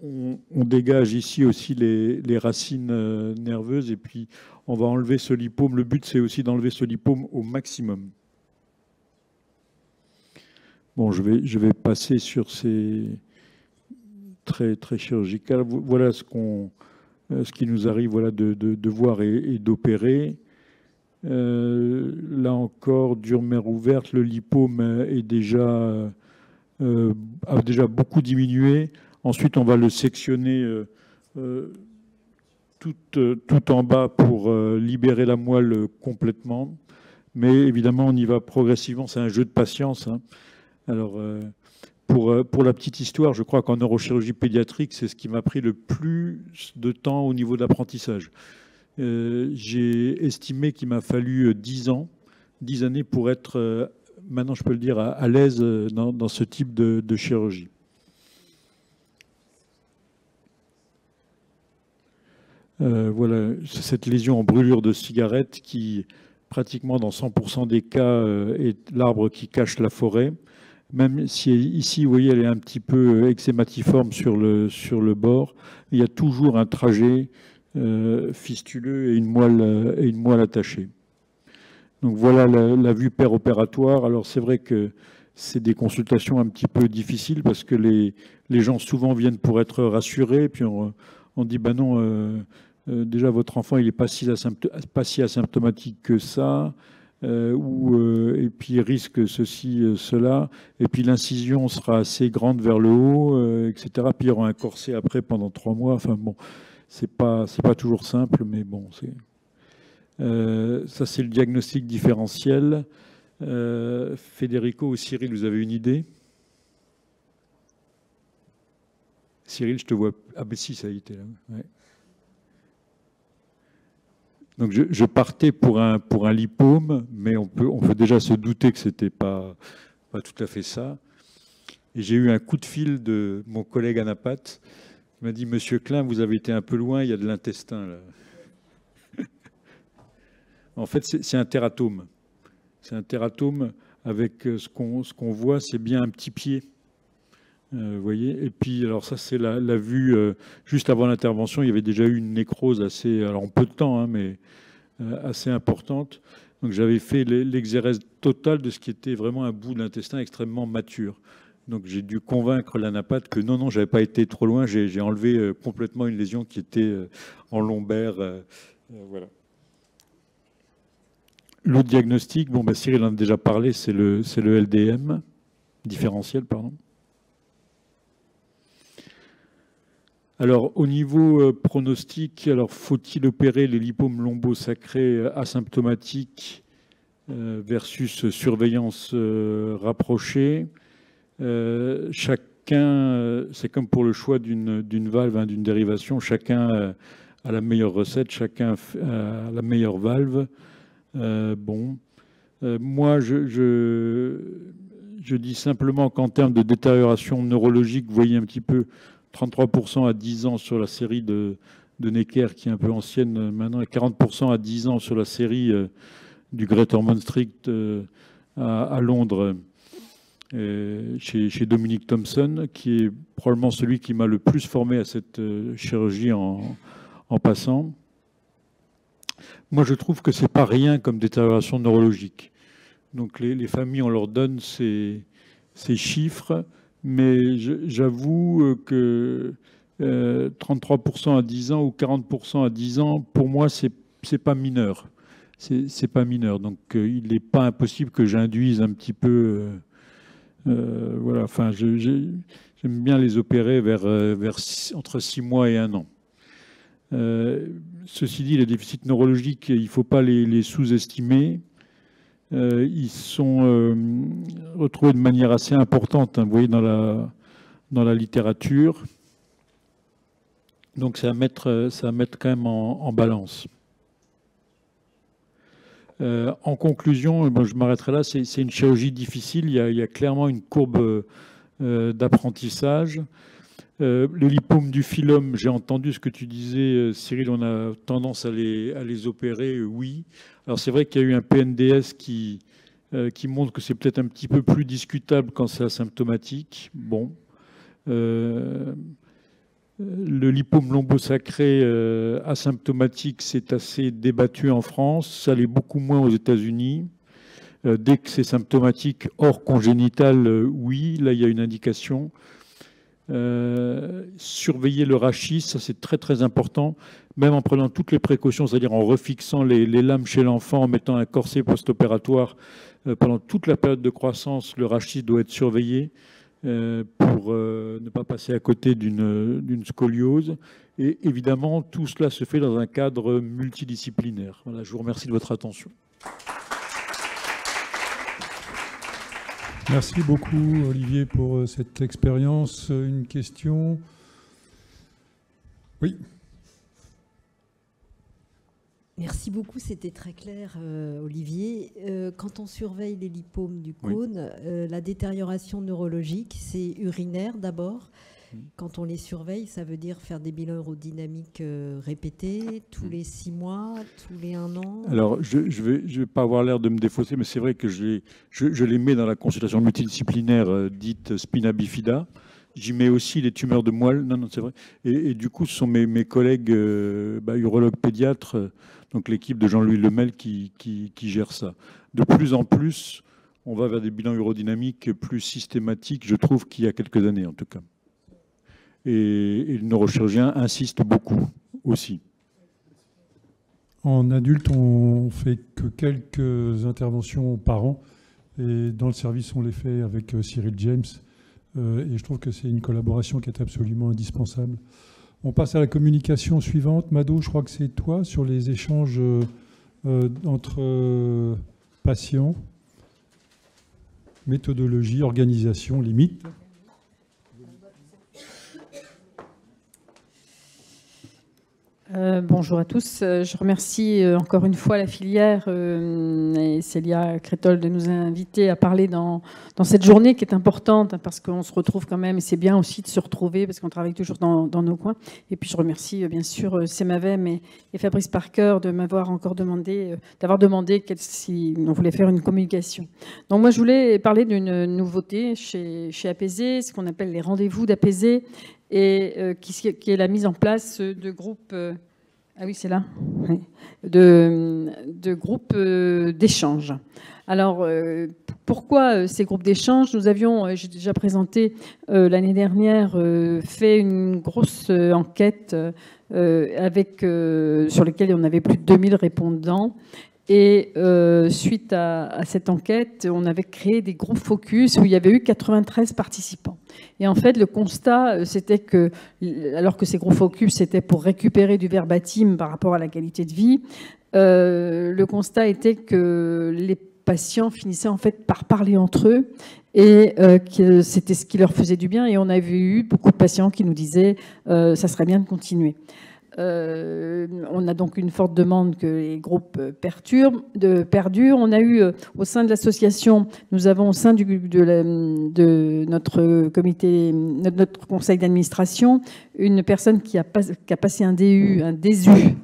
On dégage ici aussi les racines nerveuses et puis on va enlever ce lipome. Le but, c'est aussi d'enlever ce lipome au maximum. Bon, je vais passer sur ces très, très chirurgicales. Voilà ce qui nous arrive voilà, de voir et d'opérer. Là encore, dure mère ouverte, le lipome est a déjà beaucoup diminué. Ensuite, on va le sectionner tout en bas pour libérer la moelle complètement. Mais évidemment, on y va progressivement. C'est un jeu de patience. Hein. Alors, pour la petite histoire, je crois qu'en neurochirurgie pédiatrique, c'est ce qui m'a pris le plus de temps au niveau de l'apprentissage. J'ai estimé qu'il m'a fallu 10 années pour être, maintenant je peux le dire, à l'aise dans ce type de chirurgie. Voilà, cette lésion en brûlure de cigarette qui, pratiquement dans 100% des cas, est l'arbre qui cache la forêt. Même si ici, vous voyez, elle est un petit peu eczématiforme sur le bord, il y a toujours un trajet fistuleux et une moelle attachée. Donc voilà la vue péropératoire. Alors c'est vrai que c'est des consultations un petit peu difficiles parce que les gens souvent viennent pour être rassurés, puis on dit ben non, déjà votre enfant il n'est pas si asymptomatique que ça, et puis il risque ceci, cela, et puis l'incision sera assez grande vers le haut, etc. Puis il y aura un corset après pendant 3 mois. Enfin bon, c'est pas toujours simple, mais bon, ça c'est le diagnostic différentiel. Federico ou Cyril, vous avez une idée? Cyril, je te vois. Ah ben si, ça y était là. Ouais. Donc je partais pour un lipome, mais on peut déjà se douter que c'était pas tout à fait ça. Et j'ai eu un coup de fil de mon collègue anapathe qui m'a dit « Monsieur Klein, vous avez été un peu loin, il y a de l'intestin là. » En fait, c'est un tératome. C'est un tératome avec ce qu'on voit, c'est bien un petit pied. Vous voyez. Et puis, alors ça, c'est la vue. Juste avant l'intervention, il y avait déjà eu une nécrose assez, alors en peu de temps, hein, mais assez importante. Donc, j'avais fait l'exérèse totale de ce qui était vraiment un bout de l'intestin extrêmement mature. Donc, j'ai dû convaincre l'anapathe que non, j'avais pas été trop loin. J'ai enlevé complètement une lésion qui était en lombaire. Voilà. L'autre diagnostic, bon, Cyril en a déjà parlé, c'est le LDM, différentiel, pardon. Alors, au niveau pronostic, alors faut-il opérer les lipomes lombosacrés asymptomatiques versus surveillance rapprochée? Chacun, c'est comme pour le choix d'une valve, hein, d'une dérivation, chacun a la meilleure recette, chacun a la meilleure valve. Moi, je dis simplement qu'en termes de détérioration neurologique, vous voyez un petit peu 33% à 10 ans sur la série de Necker, qui est un peu ancienne maintenant, et 40% à 10 ans sur la série du Great Ormond Street à Londres, chez Dominique Thompson, qui est probablement celui qui m'a le plus formé à cette chirurgie en passant. Moi, je trouve que c'est pas rien comme détérioration neurologique. Donc les familles, on leur donne ces chiffres, mais j'avoue que 33% à 10 ans ou 40% à 10 ans, pour moi, c'est pas mineur. C'est pas mineur. Donc il n'est pas impossible que j'induise un petit peu Voilà, enfin, j'aime bien les opérer entre 6 mois et 1 an. Ceci dit, les déficits neurologiques, il ne faut pas les sous-estimer. Ils sont retrouvés de manière assez importante, hein, vous voyez, dans la littérature. Donc, c'est à mettre quand même en balance. En conclusion, bon, je m'arrêterai là, c'est une chirurgie difficile. Il y a clairement une courbe d'apprentissage. Le lipome du phylum, j'ai entendu ce que tu disais, Cyril, on a tendance à les opérer, oui. Alors c'est vrai qu'il y a eu un PNDS qui montre que c'est peut-être un petit peu plus discutable quand c'est asymptomatique. Bon. Le lipome lombosacré asymptomatique, c'est assez débattu en France. Ça l'est beaucoup moins aux États-Unis. Dès que c'est symptomatique hors congénital, oui, là il y a une indication. Surveiller le rachis, ça c'est très très important, même en prenant toutes les précautions, c'est-à-dire en refixant les lames chez l'enfant, en mettant un corset post-opératoire. Pendant toute la période de croissance, le rachis doit être surveillé pour ne pas passer à côté d'une scoliose. Et évidemment, tout cela se fait dans un cadre multidisciplinaire. Voilà, je vous remercie de votre attention. Merci beaucoup, Olivier, pour cette expérience. Une question? Oui. Merci beaucoup, c'était très clair, Olivier. Quand on surveille les lipomes du cône, la détérioration neurologique, c'est urinaire d'abord. Quand on les surveille, ça veut dire faire des bilans aérodynamiques répétés, tous les 6 mois, tous les 1 an. Alors, je vais pas avoir l'air de me défausser, mais c'est vrai que je les mets dans la consultation multidisciplinaire dite spina bifida. J'y mets aussi les tumeurs de moelle. Non, c'est vrai. Et du coup, ce sont mes collègues urologues pédiatres, donc l'équipe de Jean-Louis Lemel qui gère ça. De plus en plus, on va vers des bilans urodynamiques plus systématiques, je trouve, qu'il y a quelques années en tout cas. Et le neurochirurgien insiste beaucoup aussi. En adulte, on fait que quelques interventions par an. Et dans le service, on les fait avec Cyril James. Et je trouve que c'est une collaboration qui est absolument indispensable. On passe à la communication suivante. Mado, je crois que c'est toi sur les échanges entre patients, méthodologie, organisation, limites. Bonjour à tous. Je remercie encore une fois la filière et Célia Crétol de nous inviter à parler dans cette journée qui est importante parce qu'on se retrouve quand même et c'est bien aussi de se retrouver parce qu'on travaille toujours dans nos coins. Et puis je remercie bien sûr Semavem et Fabrice Parker de m'avoir encore demandé si on voulait faire une communication. Donc moi je voulais parler d'une nouveauté chez APZ, ce qu'on appelle les rendez-vous d'APZ. Et qui est la mise en place de groupes, de groupes d'échange. Alors, pourquoi ces groupes d'échange? J'ai déjà présenté l'année dernière, fait une grosse enquête sur laquelle on avait plus de 2000 répondants. Et suite à cette enquête, on avait créé des groupes focus où il y avait eu 93 participants. Et en fait, le constat, c'était que, alors que ces groupes focus, c'était pour récupérer du verbatim par rapport à la qualité de vie, le constat était que les patients finissaient en fait par parler entre eux et que c'était ce qui leur faisait du bien. Et on avait eu beaucoup de patients qui nous disaient ça serait bien de continuer. On a donc une forte demande que les groupes perdurent. On a eu au sein de l'association, nous avons au sein de notre comité, notre conseil d'administration, une personne qui a passé un DESU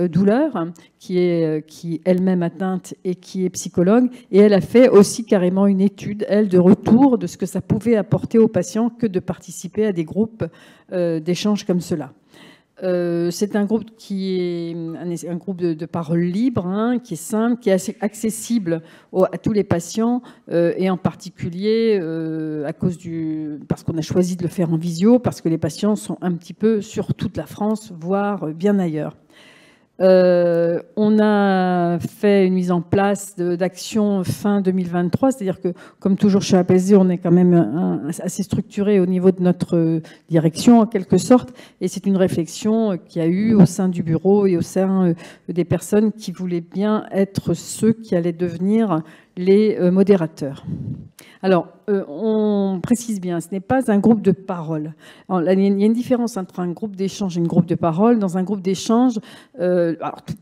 douleur, qui est elle-même atteinte et qui est psychologue, et elle a fait aussi carrément une étude, elle, de retour de ce que ça pouvait apporter aux patients que de participer à des groupes d'échange comme cela. C'est un groupe qui est un groupe de parole libre, qui est simple, qui est assez accessible à tous les patients, et en particulier parce qu'on a choisi de le faire en visio, parce que les patients sont un petit peu sur toute la France, voire bien ailleurs. On a fait une mise en place d'actions fin 2023, c'est-à-dire que, comme toujours chez APSD, on est quand même assez structuré au niveau de notre direction, en quelque sorte, et c'est une réflexion qu'il y a eu au sein du bureau et au sein des personnes qui voulaient bien être ceux qui allaient devenir les modérateurs. Alors, on précise bien, ce n'est pas un groupe de parole. Alors, il y a une différence entre un groupe d'échange et un groupe de parole. Dans un groupe d'échange,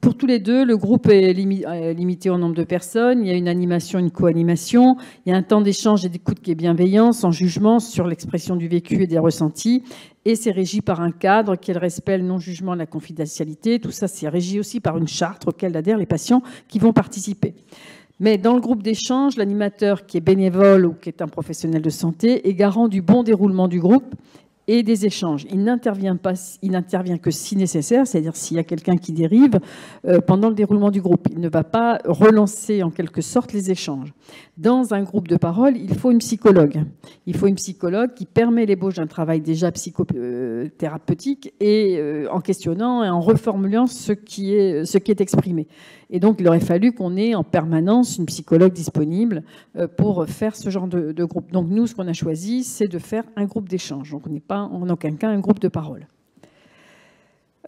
pour tous les deux, le groupe est limité en nombre de personnes. Il y a une animation, une co-animation. Il y a un temps d'échange et d'écoute qui est bienveillant, sans jugement sur l'expression du vécu et des ressentis. Et c'est régi par un cadre qui est le respect, le non-jugement, la confidentialité. Tout ça, c'est régi aussi par une charte auquel adhèrent les patients qui vont participer. Mais dans le groupe d'échange, l'animateur qui est bénévole ou qui est un professionnel de santé est garant du bon déroulement du groupe et des échanges. Il n'intervient que si nécessaire, c'est-à-dire s'il y a quelqu'un qui dérive pendant le déroulement du groupe. Il ne va pas relancer en quelque sorte les échanges. Dans un groupe de parole, il faut une psychologue. Il faut une psychologue qui permet l'ébauche d'un travail déjà psychothérapeutique et en questionnant et en reformulant ce qui est exprimé. Et donc, il aurait fallu qu'on ait en permanence une psychologue disponible pour faire ce genre de groupe. Donc, nous, ce qu'on a choisi, c'est de faire un groupe d'échange. Donc, on n'est pas en aucun cas un groupe de parole.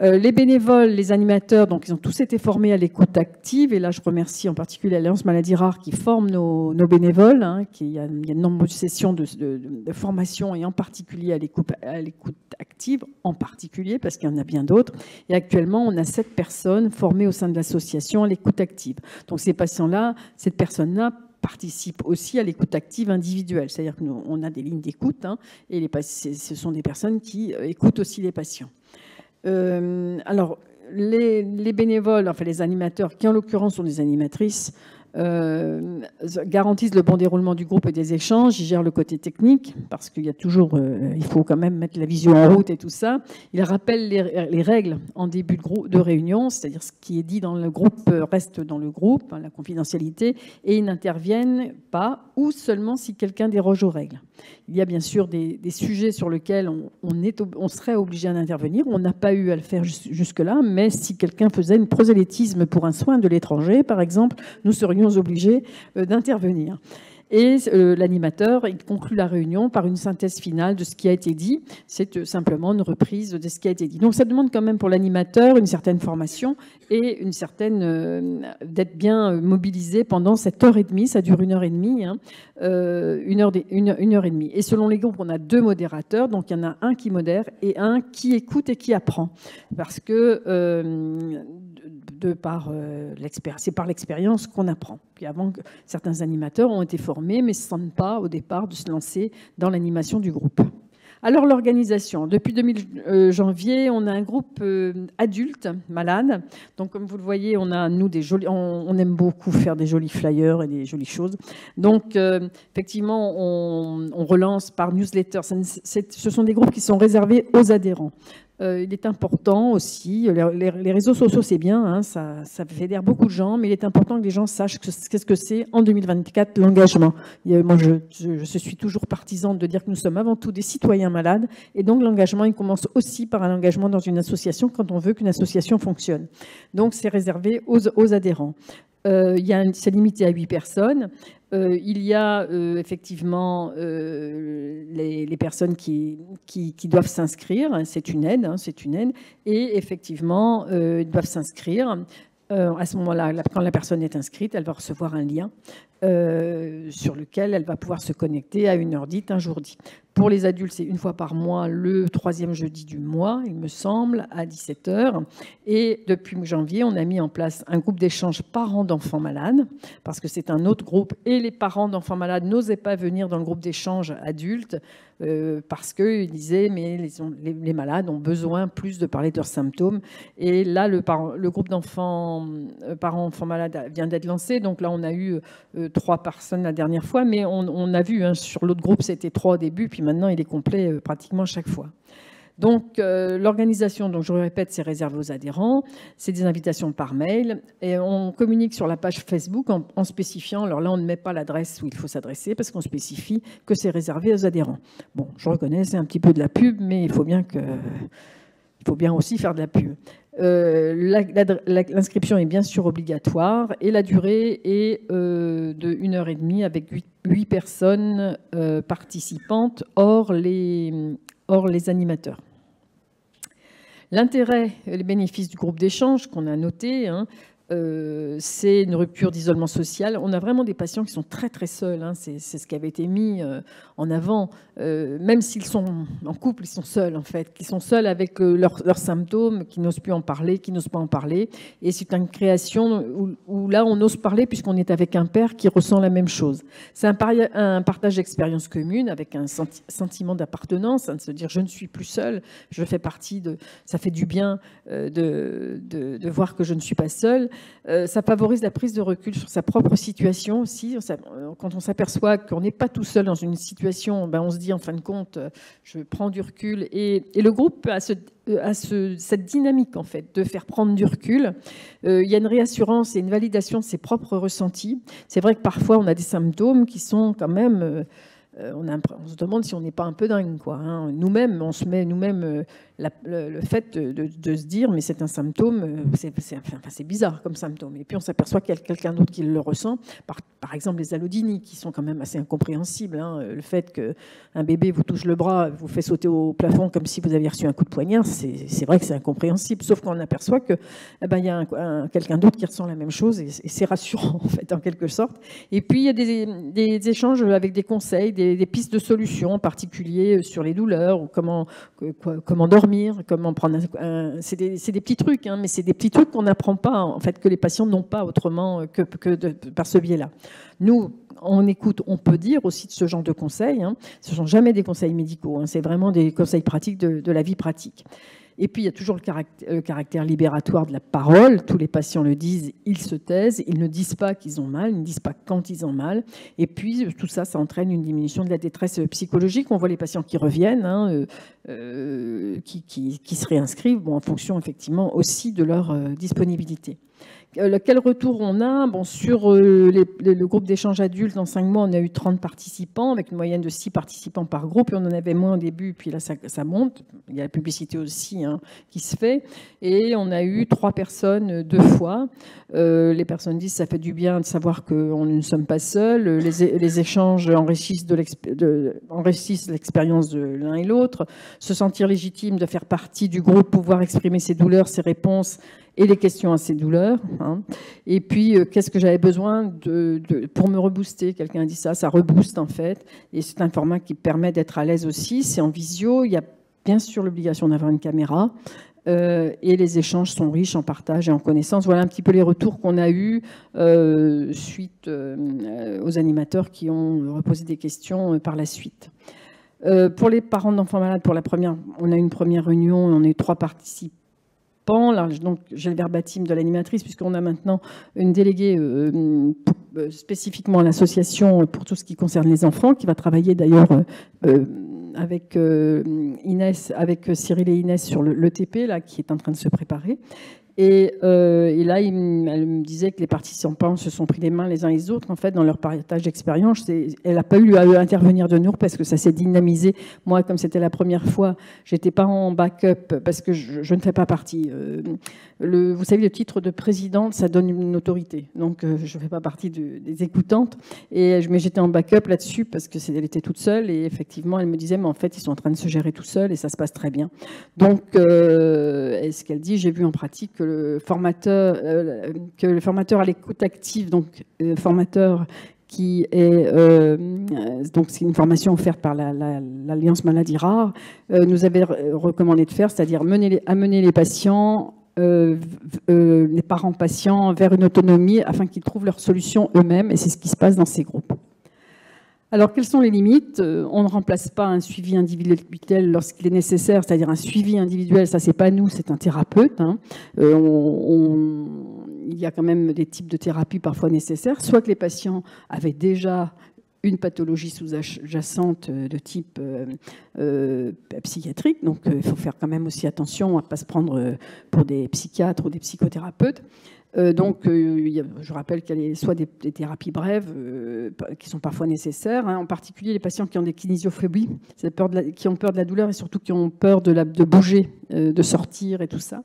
Les bénévoles, les animateurs, donc ils ont tous été formés à l'écoute active. Et là, je remercie en particulier l'Alliance Maladies Rares qui forme nos bénévoles. Il y a de nombreuses sessions de formation et en particulier à l'écoute active, en particulier parce qu'il y en a bien d'autres. Et actuellement, on a 7 personnes formées au sein de l'association à l'écoute active. Donc ces patients-là, cette personne-là, participent aussi à l'écoute active individuelle. C'est-à-dire qu'on a des lignes d'écoute et ce sont des personnes qui écoutent aussi les patients. Alors, les bénévoles, enfin les animateurs, qui en l'occurrence sont des animatrices, garantissent le bon déroulement du groupe et des échanges. Ils gèrent le côté technique, parce qu'il y a toujours, il faut quand même mettre la vision en route et tout ça. Ils rappellent les règles en début de réunion, c'est-à-dire ce qui est dit dans le groupe reste dans le groupe, la confidentialité, et ils n'interviennent pas ou seulement si quelqu'un déroge aux règles. Il y a bien sûr des sujets sur lesquels on serait obligé d'intervenir. On n'a pas eu à le faire jusque-là, mais si quelqu'un faisait une prosélytisme pour un soin de l'étranger, par exemple, nous serions obligés d'intervenir. Et l'animateur, il conclut la réunion par une synthèse finale de ce qui a été dit. C'est simplement une reprise de ce qui a été dit. Donc ça demande quand même pour l'animateur une certaine formation et une certaine d'être bien mobilisé pendant cette heure et demie. Ça dure 1h30, une heure et demie. Et selon les groupes, on a 2 modérateurs. Donc il y en a un qui modère et un qui écoute et qui apprend. Parce que c'est par l'expérience qu'on apprend. Puis avant, certains animateurs ont été formés, mais ne se sentent pas au départ de se lancer dans l'animation du groupe. Alors l'organisation. Depuis janvier, on a un groupe adulte malade. Donc comme vous le voyez, on a nous on aime beaucoup faire des jolis flyers et des jolies choses. Donc effectivement, on relance par newsletter. Ce sont des groupes qui sont réservés aux adhérents. Il est important aussi, les réseaux sociaux c'est bien, ça fédère beaucoup de gens, mais il est important que les gens sachent qu'est-ce que c'est en 2024 l'engagement. Moi je suis toujours partisane de dire que nous sommes avant tout des citoyens malades, et donc l'engagement il commence aussi par un engagement dans une association quand on veut qu'une association fonctionne. Donc c'est réservé aux adhérents. C'est limité à 8 personnes. Il y a effectivement les personnes qui doivent s'inscrire. C'est une aide, Et effectivement, ils doivent s'inscrire. À ce moment-là, quand la personne est inscrite, elle va recevoir un lien sur lequel elle va pouvoir se connecter à une heure dite, un jour dit. Pour les adultes, c'est une fois par mois, le 3e jeudi du mois, il me semble, à 17h. Et depuis janvier, on a mis en place un groupe d'échange parents d'enfants malades, parce que c'est un autre groupe, et les parents d'enfants malades n'osaient pas venir dans le groupe d'échange adultes, parce qu'ils disaient, mais les malades ont besoin plus de parler de leurs symptômes. Et là, le groupe d'enfants, parents-enfants malades vient d'être lancé. Donc là, on a eu 3 personnes la dernière fois, mais on a vu, sur l'autre groupe, c'était 3 au début, puis maintenant, il est complet pratiquement chaque fois. Donc, l'organisation, donc je le répète, c'est réservé aux adhérents. C'est des invitations par mail. Et on communique sur la page Facebook en spécifiant. Alors là, on ne met pas l'adresse où il faut s'adresser parce qu'on spécifie que c'est réservé aux adhérents. Bon, je reconnais, c'est un petit peu de la pub, mais il faut bien aussi faire de la pub. L'inscription est bien sûr obligatoire et la durée est de 1h30 avec 8 personnes participantes hors les animateurs. L'intérêt et les bénéfices du groupe d'échange qu'on a noté, c'est une rupture d'isolement social. On a vraiment des patients qui sont très très seuls, c'est ce qui avait été mis en avant, même s'ils sont en couple, ils sont seuls en fait, qui sont seuls avec leurs symptômes, qui n'osent plus en parler, qui n'osent pas en parler. Et c'est une création où là on ose parler puisqu'on est avec un père qui ressent la même chose. C'est un partage d'expériences communes avec un sentiment d'appartenance, de se dire je ne suis plus seul, je fais partie de... Ça fait du bien de voir que je ne suis pas seule. Ça favorise la prise de recul sur sa propre situation aussi. Quand on s'aperçoit qu'on n'est pas tout seul dans une situation, on se dit en fin de compte, je prends du recul. Et le groupe a cette dynamique en fait de faire prendre du recul. Il y a une réassurance et une validation de ses propres ressentis. C'est vrai que parfois on a des symptômes qui sont quand même... on se demande si on n'est pas un peu dingue, quoi. Nous-mêmes, on se met nous-mêmes le fait de se dire mais c'est un symptôme, c'est bizarre comme symptôme. Et puis on s'aperçoit qu'il y a quelqu'un d'autre qui le ressent. Par exemple les allodynies qui sont quand même assez incompréhensibles. Le fait qu'un bébé vous touche le bras, vous fait sauter au plafond comme si vous aviez reçu un coup de poignard, c'est vrai que c'est incompréhensible. Sauf qu'on aperçoit que il y a quelqu'un d'autre qui ressent la même chose et c'est rassurant en fait en quelque sorte. Et puis il y a des échanges avec des conseils, des pistes de solutions, en particulier sur les douleurs, ou comment dormir, comment prendre c'est des petits trucs, mais c'est des petits trucs qu'on n'apprend pas, en fait, que les patients n'ont pas autrement que par ce biais-là. Nous, on écoute, on peut dire aussi de ce genre de conseils. Ce ne sont jamais des conseils médicaux, c'est vraiment des conseils pratiques de la vie pratique. Et puis, il y a toujours le caractère libératoire de la parole. Tous les patients le disent, ils se taisent, ils ne disent pas qu'ils ont mal, ils ne disent pas quand ils ont mal. Et puis, tout ça, ça entraîne une diminution de la détresse psychologique. On voit les patients qui reviennent, qui se réinscrivent, en fonction, effectivement, aussi de leur disponibilité. Quel retour on a sur le groupe d'échange adultes, en 5 mois, on a eu 30 participants, avec une moyenne de 6 participants par groupe, et on en avait moins au début, puis là, ça monte. Il y a la publicité aussi qui se fait. Et on a eu 3 personnes 2 fois. Les personnes disent ça fait du bien de savoir qu'on ne sommes pas seuls. Les échanges enrichissent l'expérience de l'un et l'autre. Se sentir légitime de faire partie du groupe, pouvoir exprimer ses douleurs, ses réponses, et les questions à ces douleurs. Et puis, qu'est-ce que j'avais besoin pour me rebooster? Quelqu'un a dit ça rebooste en fait. Et c'est un format qui permet d'être à l'aise aussi. C'est en visio. Il y a bien sûr l'obligation d'avoir une caméra. Et les échanges sont riches en partage et en connaissances. Voilà un petit peu les retours qu'on a eus suite aux animateurs qui ont reposé des questions par la suite. Pour les parents d'enfants malades, on a eu une première réunion, on a eu 3 participants. Là, donc, j'ai le verbatim de l'animatrice, puisqu'on a maintenant une déléguée spécifiquement à l'association pour tout ce qui concerne les enfants, qui va travailler d'ailleurs avec Inès, avec Cyril et Inès sur l'ETP, là, qui est en train de se préparer. Et là, elle me disait que les participants se sont pris les mains les uns les autres, en fait, dans leur partage d'expérience. Elle n'a pas eu à intervenir de nous parce que ça s'est dynamisé. Moi, comme c'était la première fois, j'étais pas en backup parce que je ne fais pas partie. Vous savez, le titre de présidente, ça donne une autorité. Donc, je ne fais pas partie des écoutantes. Mais j'étais en backup là-dessus parce qu'elle était toute seule. Et effectivement, elle me disait, mais en fait, ils sont en train de se gérer tout seuls et ça se passe très bien. Donc, ce qu'elle dit, j'ai vu en pratique que le formateur à l'écoute active, donc formateur qui est donc c'est une formation offerte par l'Alliance Maladies Rares, nous avait recommandé de faire, c'est-à-dire amener les patients, les parents patients vers une autonomie afin qu'ils trouvent leur solution eux-mêmes, et c'est ce qui se passe dans ces groupes. Alors, quelles sont les limites? On ne remplace pas un suivi individuel lorsqu'il est nécessaire, c'est-à-dire un suivi individuel, ça c'est pas nous, c'est un thérapeute. Il y a quand même des types de thérapies parfois nécessaires, soit que les patients avaient déjà une pathologie sous-jacente de type psychiatrique, donc il faut faire quand même aussi attention à ne pas se prendre pour des psychiatres ou des psychothérapeutes. Je rappelle qu'il y a soit des thérapies brèves qui sont parfois nécessaires, en particulier les patients qui ont des kinésophobies, qui ont peur de la douleur et surtout qui ont peur de bouger, de sortir et tout ça,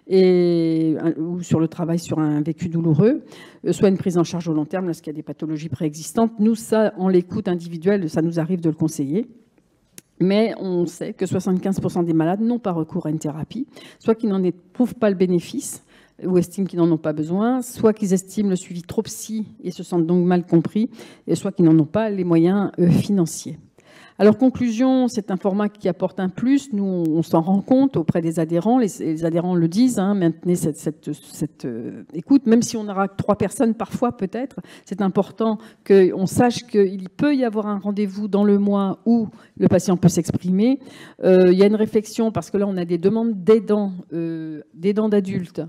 ou sur le travail sur un vécu douloureux, soit une prise en charge au long terme lorsqu'il y a des pathologies préexistantes. Nous, ça, en l'écoute individuelle, ça nous arrive de le conseiller. Mais on sait que 75% des malades n'ont pas recours à une thérapie, soit qu'ils n'en éprouvent pas le bénéfice, ou estiment qu'ils n'en ont pas besoin, soit qu'ils estiment le suivi trop psy et se sentent donc mal compris, et soit qu'ils n'en ont pas les moyens financiers. Alors, conclusion, c'est un format qui apporte un plus. Nous, on s'en rend compte auprès des adhérents. Les adhérents le disent, maintenez cette écoute, même si on n'aura que 3 personnes parfois peut-être. C'est important qu'on sache qu'il peut y avoir un rendez-vous dans le mois où le patient peut s'exprimer. Il y a une réflexion, parce que là, on a des demandes d'aidants d'adultes,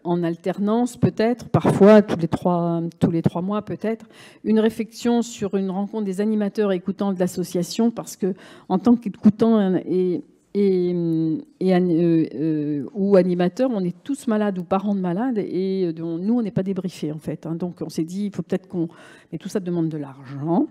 en alternance peut-être, parfois tous les 3 mois peut-être, une réflexion sur une rencontre des animateurs écoutants de l'association, parce que en tant qu'écoutants ou animateurs, on est tous malades ou parents de malades, et nous, on n'est pas débriefés en fait. Donc on s'est dit, il faut peut-être qu'on... Mais tout ça demande de l'argent.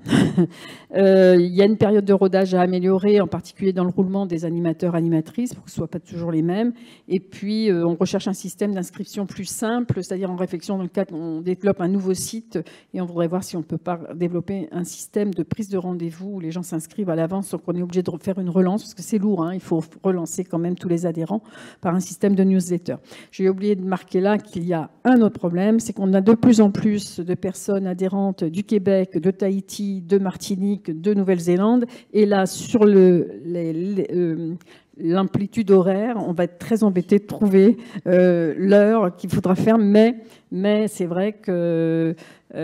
Il y a une période de rodage à améliorer, en particulier dans le roulement des animateurs, animatrices, pour que ce ne soit pas toujours les mêmes. Et puis, on recherche un système d'inscription plus simple, c'est-à-dire en réflexion dans le cadre, on développe un nouveau site, et on voudrait voir si on ne peut pas développer un système de prise de rendez-vous où les gens s'inscrivent à l'avance, donc on est obligé de faire une relance, parce que c'est lourd, il faut relancer quand même tous les adhérents par un système de newsletter. J'ai oublié de marquer là qu'il y a un autre problème, c'est qu'on a de plus en plus de personnes adhérentes du Québec, de Tahiti, de Martinique, de Nouvelle-Zélande, et là, sur l'amplitude horaire, on va être très embêté de trouver l'heure qu'il faudra faire, mais c'est vrai que en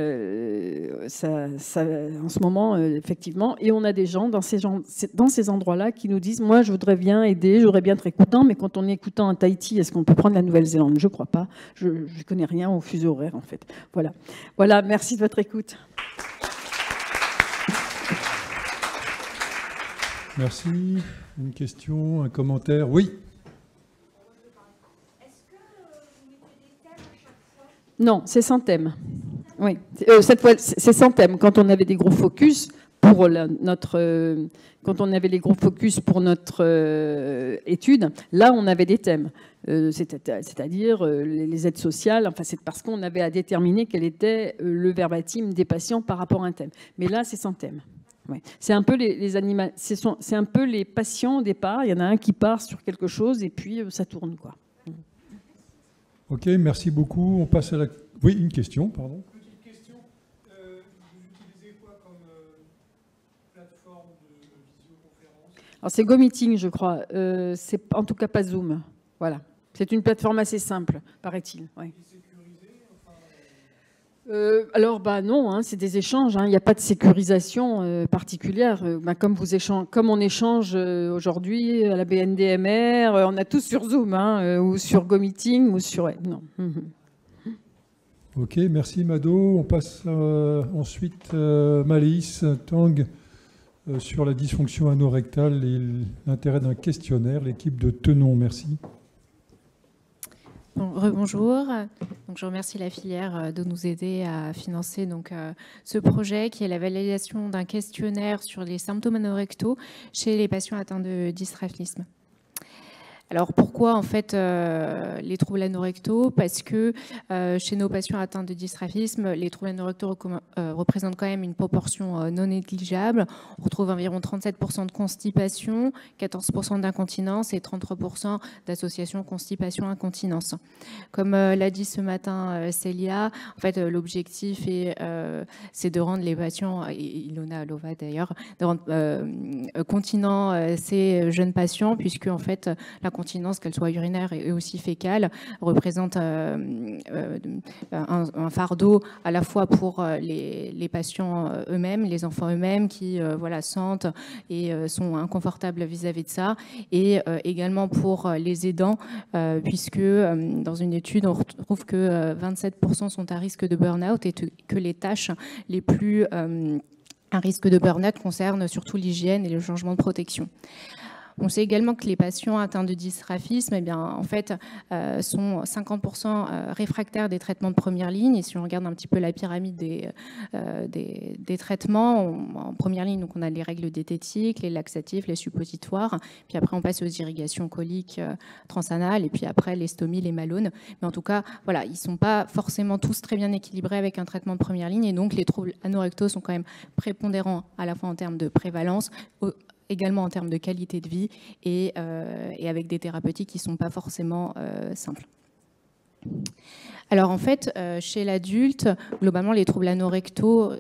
ce moment, effectivement, et on a des gens dans ces endroits-là qui nous disent, moi je voudrais bien aider, je voudrais bien être écoutant, mais quand on est écoutant à Tahiti, est-ce qu'on peut prendre la Nouvelle-Zélande? Je ne crois pas, je ne connais rien au fuseau horaire en fait. Voilà, merci de votre écoute. Merci. Une question, un commentaire? Oui. Est-ce que vous mettez des thèmes à chaque fois? Non, c'est sans thème. Oui, cette fois, c'est sans thème. Quand on avait des gros focus pour quand on avait les gros focus pour notre étude, là, on avait des thèmes. C'est-à-dire les aides sociales. Enfin, c'est parce qu'on avait à déterminer quel était le verbatim des patients par rapport à un thème. Mais là, c'est sans thème. Ouais. C'est un peu c'est un peu les patients au départ. Il y en a un qui part sur quelque chose et puis ça tourne, quoi. Ok, merci beaucoup. On passe à la... Oui, une question, pardon. Petite question. Vous utilisez quoi comme plateforme de visioconférence? Alors c'est GoMeeting, je crois. C'est en tout cas pas Zoom. Voilà. C'est une plateforme assez simple, paraît-il. Ouais. Alors, non, c'est des échanges. Il n'y a pas de sécurisation particulière. Comme on échange aujourd'hui à la BNDMR, on a tous sur Zoom ou sur GoMeeting ou sur... Non. Ok, merci Mado. On passe ensuite Malice Tang sur la dysfonction anorectale et l'intérêt d'un questionnaire, l'équipe de Tenon. Merci. Rebonjour. Donc, je remercie la filière de nous aider à financer ce projet qui est la validation d'un questionnaire sur les symptômes anorectaux chez les patients atteints de dysgraphisme. Alors pourquoi en fait les troubles anorectaux? Parce que chez nos patients atteints de dysgraphisme, les troubles anorectaux représentent quand même une proportion non négligeable. On retrouve environ 37% de constipation, 14% d'incontinence et 33% d'association constipation-incontinence. Comme l'a dit ce matin Célia, en fait l'objectif c'est de rendre les patients, et Ilona Lova d'ailleurs, de rendre continents ces jeunes patients, puisque en fait la continence, qu'elle soit urinaire et aussi fécale, représente un fardeau à la fois pour les patients eux-mêmes, les enfants eux-mêmes qui sentent et sont inconfortables vis-à-vis de ça, et également pour les aidants, puisque dans une étude, on retrouve que 27% sont à risque de burn-out et que les tâches les plus à risque de burn-out concernent surtout l'hygiène et le changement de protection. On sait également que les patients atteints de dysgraphisme, eh bien, en fait, sont 50% réfractaires des traitements de première ligne. Et si on regarde un petit peu la pyramide des traitements, en première ligne, donc on a les règles diététiques, les laxatifs, les suppositoires. Puis après, on passe aux irrigations coliques transanales. Et puis après, les stomies, les malones. Mais en tout cas, voilà, ils ne sont pas forcément tous très bien équilibrés avec un traitement de première ligne. Et donc, les troubles anorectaux sont quand même prépondérants à la fois en termes de prévalence, également en termes de qualité de vie et avec des thérapeutiques qui ne sont pas forcément simples. Alors en fait, chez l'adulte, globalement, les troubles anorectaux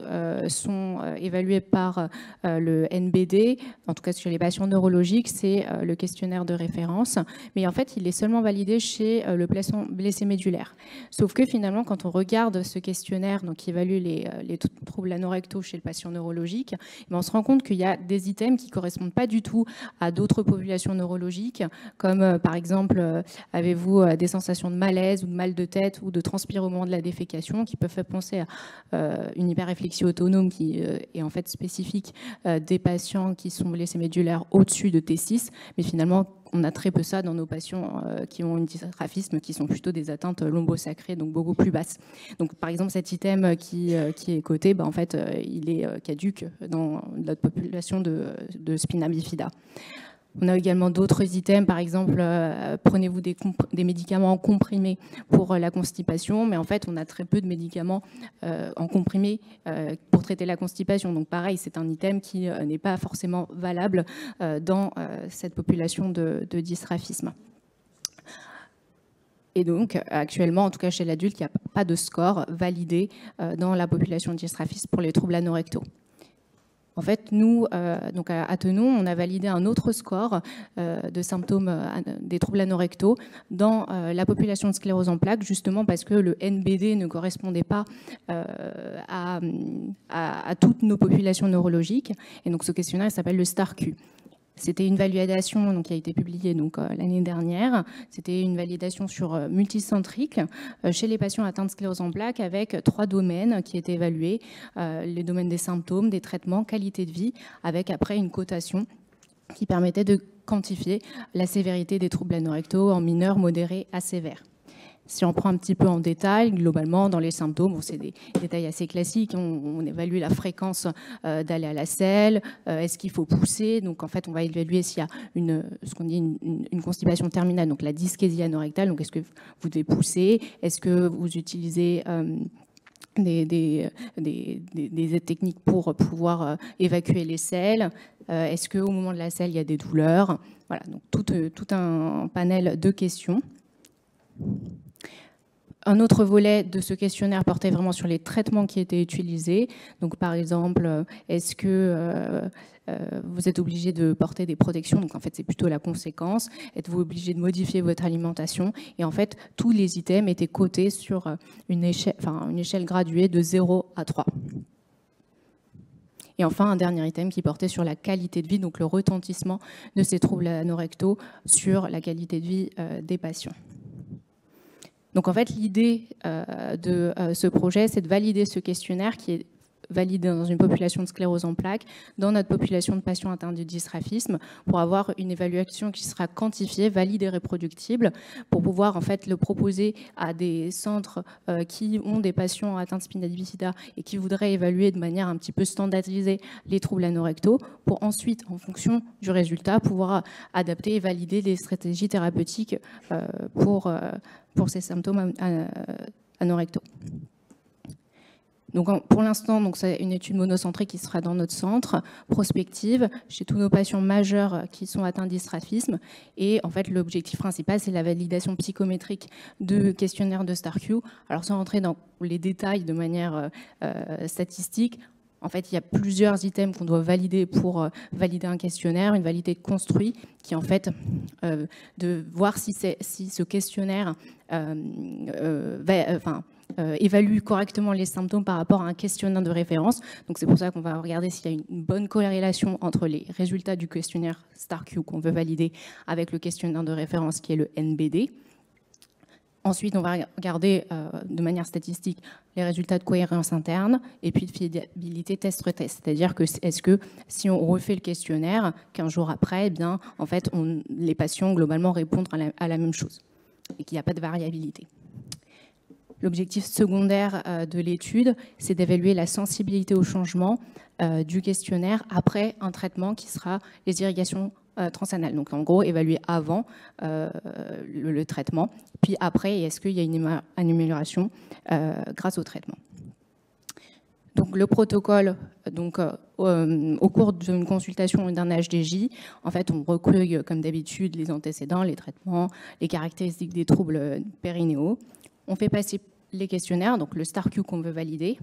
sont évalués par le NBD. En tout cas, chez les patients neurologiques, c'est le questionnaire de référence. Mais en fait, il est seulement validé chez le blessé médulaire. Sauf que finalement, quand on regarde ce questionnaire donc, qui évalue les troubles anorectaux chez le patient neurologique, on se rend compte qu'il y a des items qui ne correspondent pas du tout à d'autres populations neurologiques, comme par exemple, avez-vous des sensations de malaise ou de mal de tête ou de transpire au moment de la défécation, qui peuvent faire penser à une hyperréflexie autonome qui est en fait spécifique des patients qui sont blessés médulaires au-dessus de T6, mais finalement on a très peu ça dans nos patients qui ont un dysgraphisme, qui sont plutôt des atteintes lombosacrées, donc beaucoup plus basses. Donc par exemple cet item qui est coté, en fait il est caduque dans notre population de spina bifida. On a également d'autres items, par exemple, prenez-vous des médicaments comprimés pour la constipation, mais en fait, on a très peu de médicaments en comprimé pour traiter la constipation. Donc pareil, c'est un item qui n'est pas forcément valable dans cette population de dysgraphisme. Et donc, actuellement, en tout cas chez l'adulte, il n'y a pas de score validé dans la population de dysgraphiste pour les troubles anorectaux. En fait, nous, donc à Tenon, on a validé un autre score de symptômes des troubles anorectaux dans la population de sclérose en plaques, justement parce que le NBD ne correspondait pas à toutes nos populations neurologiques. Et donc, ce questionnaire s'appelle le STAR-Q. C'était une validation qui a été publiée l'année dernière. C'était une validation sur multicentrique chez les patients atteints de sclérose en plaques avec 3 domaines qui étaient évalués. Les domaines des symptômes, des traitements, qualité de vie, avec après une cotation qui permettait de quantifier la sévérité des troubles anorectaux en mineurs, modérés à sévères. Si on prend un petit peu en détail, globalement, dans les symptômes, c'est des détails assez classiques. On évalue la fréquence d'aller à la selle, est-ce qu'il faut pousser. Donc, en fait, on va évaluer s'il y a ce qu'on dit une constipation terminale, donc la dyschésie anorectale. Donc, est-ce que vous devez pousser? Est-ce que vous utilisez des aides techniques pour pouvoir évacuer les selles? Est-ce qu'au moment de la selle, il y a des douleurs? Voilà, donc tout un panel de questions. Un autre volet de ce questionnaire portait vraiment sur les traitements qui étaient utilisés. Donc, par exemple, est-ce que vous êtes obligé de porter des protections? Donc, en fait, c'est plutôt la conséquence. Êtes-vous obligé de modifier votre alimentation? Et en fait, tous les items étaient cotés sur une échelle graduée de 0 à 3. Et enfin, un dernier item qui portait sur la qualité de vie, donc le retentissement de ces troubles anorectaux sur la qualité de vie des patients. Donc en fait, l'idée de ce projet, c'est de valider ce questionnaire qui est validé dans une population de sclérose en plaques, dans notre population de patients atteints de dysgraphisme, pour avoir une évaluation qui sera quantifiée, valide et reproductible, pour pouvoir en fait le proposer à des centres qui ont des patients atteints de spina bifida et qui voudraient évaluer de manière un petit peu standardisée les troubles anorectaux, pour ensuite, en fonction du résultat, pouvoir adapter et valider des stratégies thérapeutiques pour ces symptômes anorectaux. Donc, pour l'instant, c'est une étude monocentrée qui sera dans notre centre, prospective, chez tous nos patients majeurs qui sont atteints de dysgraphisme. Et en fait, l'objectif principal, c'est la validation psychométrique de questionnaire de STAR-Q. Alors, sans rentrer dans les détails de manière statistique, en fait, il y a plusieurs items qu'on doit valider pour valider un questionnaire, une validité construit, qui en fait, de voir si ce questionnaire évalue correctement les symptômes par rapport à un questionnaire de référence. Donc c'est pour ça qu'on va regarder s'il y a une bonne corrélation entre les résultats du questionnaire STAR-Q qu'on veut valider avec le questionnaire de référence qui est le NBD. Ensuite, on va regarder de manière statistique les résultats de cohérence interne et puis de fiabilité test-retest. C'est-à-dire que est-ce que si on refait le questionnaire 15 jours après, eh bien, en fait, les patients globalement répondent à la même chose et qu'il n'y a pas de variabilité. L'objectif secondaire de l'étude, c'est d'évaluer la sensibilité au changement du questionnaire après un traitement qui sera les irrigations transanales. Donc en gros, évaluer avant le traitement, puis après, est-ce qu'il y a une amélioration grâce au traitement. Donc le protocole, donc, au cours d'une consultation ou d'un HDJ, en fait, on recueille comme d'habitude les antécédents, les traitements, les caractéristiques des troubles périnéaux. On fait passer les questionnaires, donc le STAR-Q qu'on veut valider,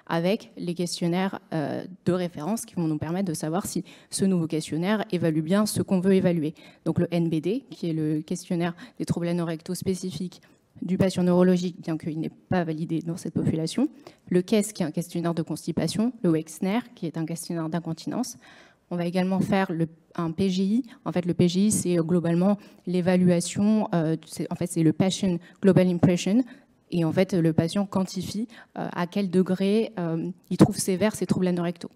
avec les questionnaires de référence qui vont nous permettre de savoir si ce nouveau questionnaire évalue bien ce qu'on veut évaluer. Donc le NBD, qui est le questionnaire des troubles anorectaux spécifiques du patient neurologique, bien qu'il n'est pas validé dans cette population. Le KES, qui est un questionnaire de constipation. Le Wexner, qui est un questionnaire d'incontinence. On va également faire un PGI. En fait, le PGI, c'est globalement l'évaluation, en fait, c'est le Patient Global Impression. Et en fait, le patient quantifie à quel degré il trouve sévères ces troubles anorectaux.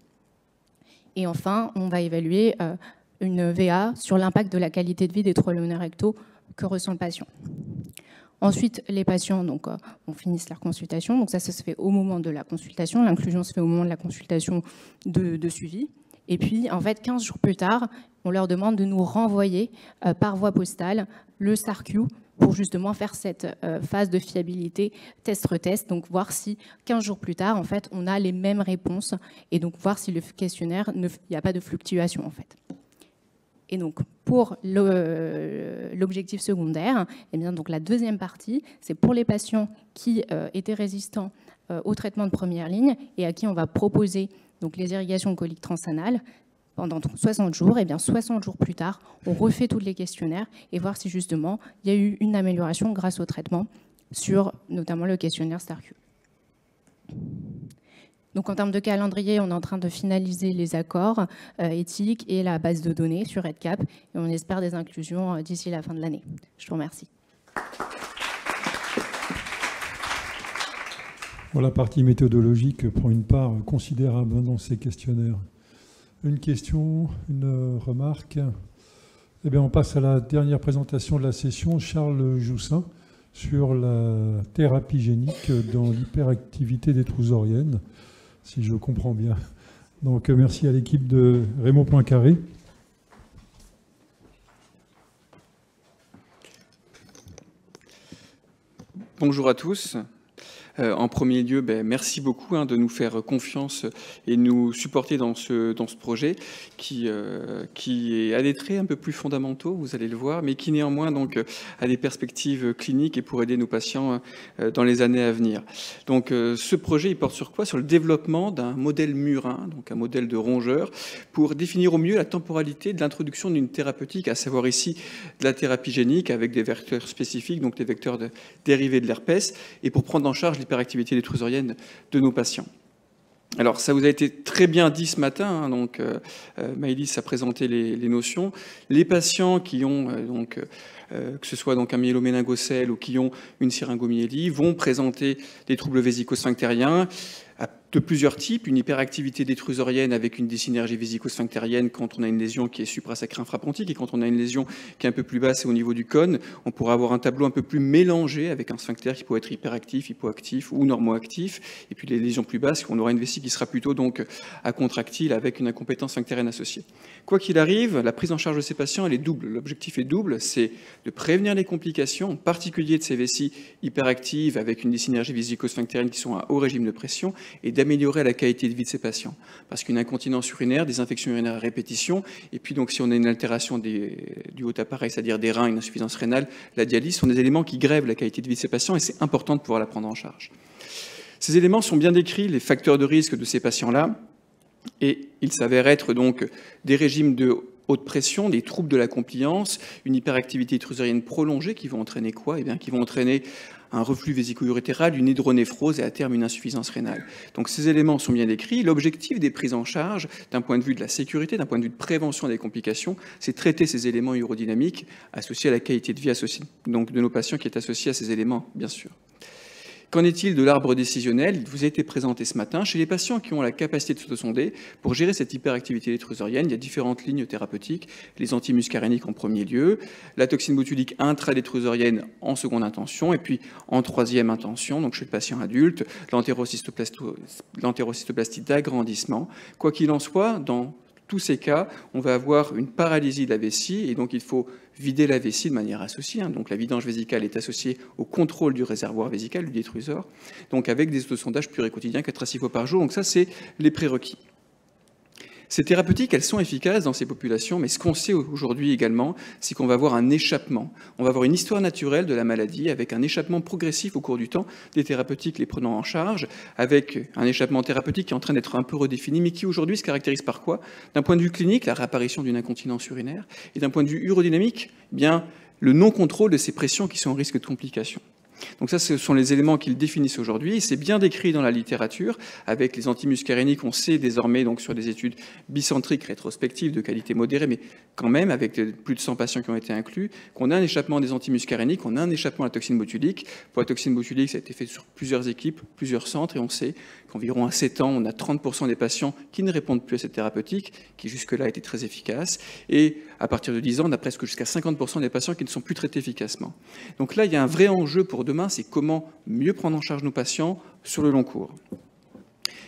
Et enfin, on va évaluer une VA sur l'impact de la qualité de vie des troubles anorectaux que ressent le patient. Ensuite, les patients donc, on finisse leur consultation. Donc ça se fait au moment de la consultation. L'inclusion se fait au moment de la consultation de suivi. Et puis, en fait, 15 jours plus tard, on leur demande de nous renvoyer par voie postale le STAR-Q pour justement faire cette phase de fiabilité test-retest, donc voir si 15 jours plus tard, en fait, on a les mêmes réponses et donc voir si le questionnaire, il n'y a pas de fluctuation, en fait. Et donc, pour l'objectif secondaire, eh bien, donc la deuxième partie, c'est pour les patients qui étaient résistants au traitement de première ligne et à qui on va proposer donc, les irrigations coliques transanales pendant 60 jours. Et bien 60 jours plus tard, on refait tous les questionnaires et voir si justement il y a eu une amélioration grâce au traitement sur notamment le questionnaire STAR-Q. Donc en termes de calendrier, on est en train de finaliser les accords éthiques et la base de données sur REDCap et on espère des inclusions d'ici la fin de l'année. Je vous remercie. Bon, la partie méthodologique prend une part considérable dans ces questionnaires. Une question, une remarque. Eh bien, on passe à la dernière présentation de la session. Charles Joussin sur la thérapie génique dans l'hyperactivité des trousoriennes, si je comprends bien. Donc, merci à l'équipe de Raymond Poincaré. Bonjour à tous. En premier lieu, merci beaucoup de nous faire confiance et nous supporter dans ce projet qui a des traits un peu plus fondamentaux, vous allez le voir, mais qui néanmoins donc, a des perspectives cliniques et pour aider nos patients dans les années à venir. Donc ce projet, il porte sur quoi? Sur le développement d'un modèle murin, donc un modèle de rongeur, pour définir au mieux la temporalité de l'introduction d'une thérapeutique, à savoir ici de la thérapie génique avec des vecteurs spécifiques, donc des vecteurs dérivés de l'herpès, et pour prendre en charge l'hyperactivité des trousoriennes de nos patients. Alors, ça vous a été très bien dit ce matin, donc Maëlys a présenté les notions. Les patients qui ont, que ce soit donc un myéloméningocèle ou qui ont une syringomyélie, vont présenter des troubles vésico-sphinctériens de plusieurs types, une hyperactivité des trousoriennes avec une dysynergie vésico-sphinctérienne quand on a une lésion qui est suprasacrée infrapontique et quand on a une lésion qui est un peu plus basse et au niveau du cône, on pourra avoir un tableau un peu plus mélangé avec un sphincter qui peut être hyperactif, hypoactif ou normoactif, et puis les lésions plus basses, on aura une vessie qui sera plutôt donc acontractile avec une incompétence sphinctérienne associée. Quoi qu'il arrive, la prise en charge de ces patients, elle est double. L'objectif est double, c'est de prévenir les complications, en particulier de ces vessies hyperactives avec une dysynergie vésico-sphinctérienne qui sont à haut régime de pression, et d'améliorer la qualité de vie de ces patients. Parce qu'une incontinence urinaire, des infections urinaires à répétition, et puis donc si on a une altération du haut appareil, c'est-à-dire des reins, une insuffisance rénale, la dialyse, sont des éléments qui grèvent la qualité de vie de ces patients et c'est important de pouvoir la prendre en charge. Ces éléments sont bien décrits, les facteurs de risque de ces patients-là, et il s'avère être donc des régimes de haute pression, des troubles de la compliance, une hyperactivité trésorienne prolongée qui vont entraîner quoi? Eh bien, qui vont entraîner un reflux vésico-urétéral, une hydronéphrose et à terme une insuffisance rénale. Donc ces éléments sont bien décrits. L'objectif des prises en charge, d'un point de vue de la sécurité, d'un point de vue de prévention des complications, c'est traiter ces éléments urodynamiques associés à la qualité de vie donc de nos patients qui est associée à ces éléments, bien sûr. Qu'en est-il de l'arbre décisionnel? Il vous a été présenté ce matin. Chez les patients qui ont la capacité de s'autosonder, pour gérer cette hyperactivité trésorienne, il y a différentes lignes thérapeutiques. Les antimuscaréniques en premier lieu, la toxine botulique intradétrésorienne en seconde intention, et puis en troisième intention, donc chez le patient adulte, l'entérocystoplastie d'agrandissement. Quoi qu'il en soit, dans tous ces cas, on va avoir une paralysie de la vessie, et donc il faut vider la vessie de manière associée. Donc la vidange vésicale est associée au contrôle du réservoir vésical, du détrusor, donc avec des autosondages pluriquotidiens 4 à 6 fois par jour. Donc ça, c'est les prérequis. Ces thérapeutiques, elles sont efficaces dans ces populations, mais ce qu'on sait aujourd'hui également, c'est qu'on va avoir un échappement. On va avoir une histoire naturelle de la maladie avec un échappement progressif au cours du temps des thérapeutiques les prenant en charge, avec un échappement thérapeutique qui est en train d'être un peu redéfini, mais qui aujourd'hui se caractérise par quoi? D'un point de vue clinique, la réapparition d'une incontinence urinaire, et d'un point de vue urodynamique, eh bien, le non-contrôle de ces pressions qui sont en risque de complications. Donc ça, ce sont les éléments qu'ils définissent aujourd'hui. C'est bien décrit dans la littérature. Avec les antimuscaréniques, on sait désormais, donc, sur des études bicentriques rétrospectives de qualité modérée, mais quand même, avec plus de 100 patients qui ont été inclus, qu'on a un échappement des antimuscaréniques, on a un échappement à la toxine botulique. Pour la toxine botulique, ça a été fait sur plusieurs équipes, plusieurs centres, et on sait qu'environ à 7 ans, on a 30% des patients qui ne répondent plus à cette thérapeutique, qui jusque-là était très efficace. Et à partir de 10 ans, on a presque jusqu'à 50% des patients qui ne sont plus traités efficacement. Donc là, il y a un vrai enjeu pour demain, c'est comment mieux prendre en charge nos patients sur le long cours.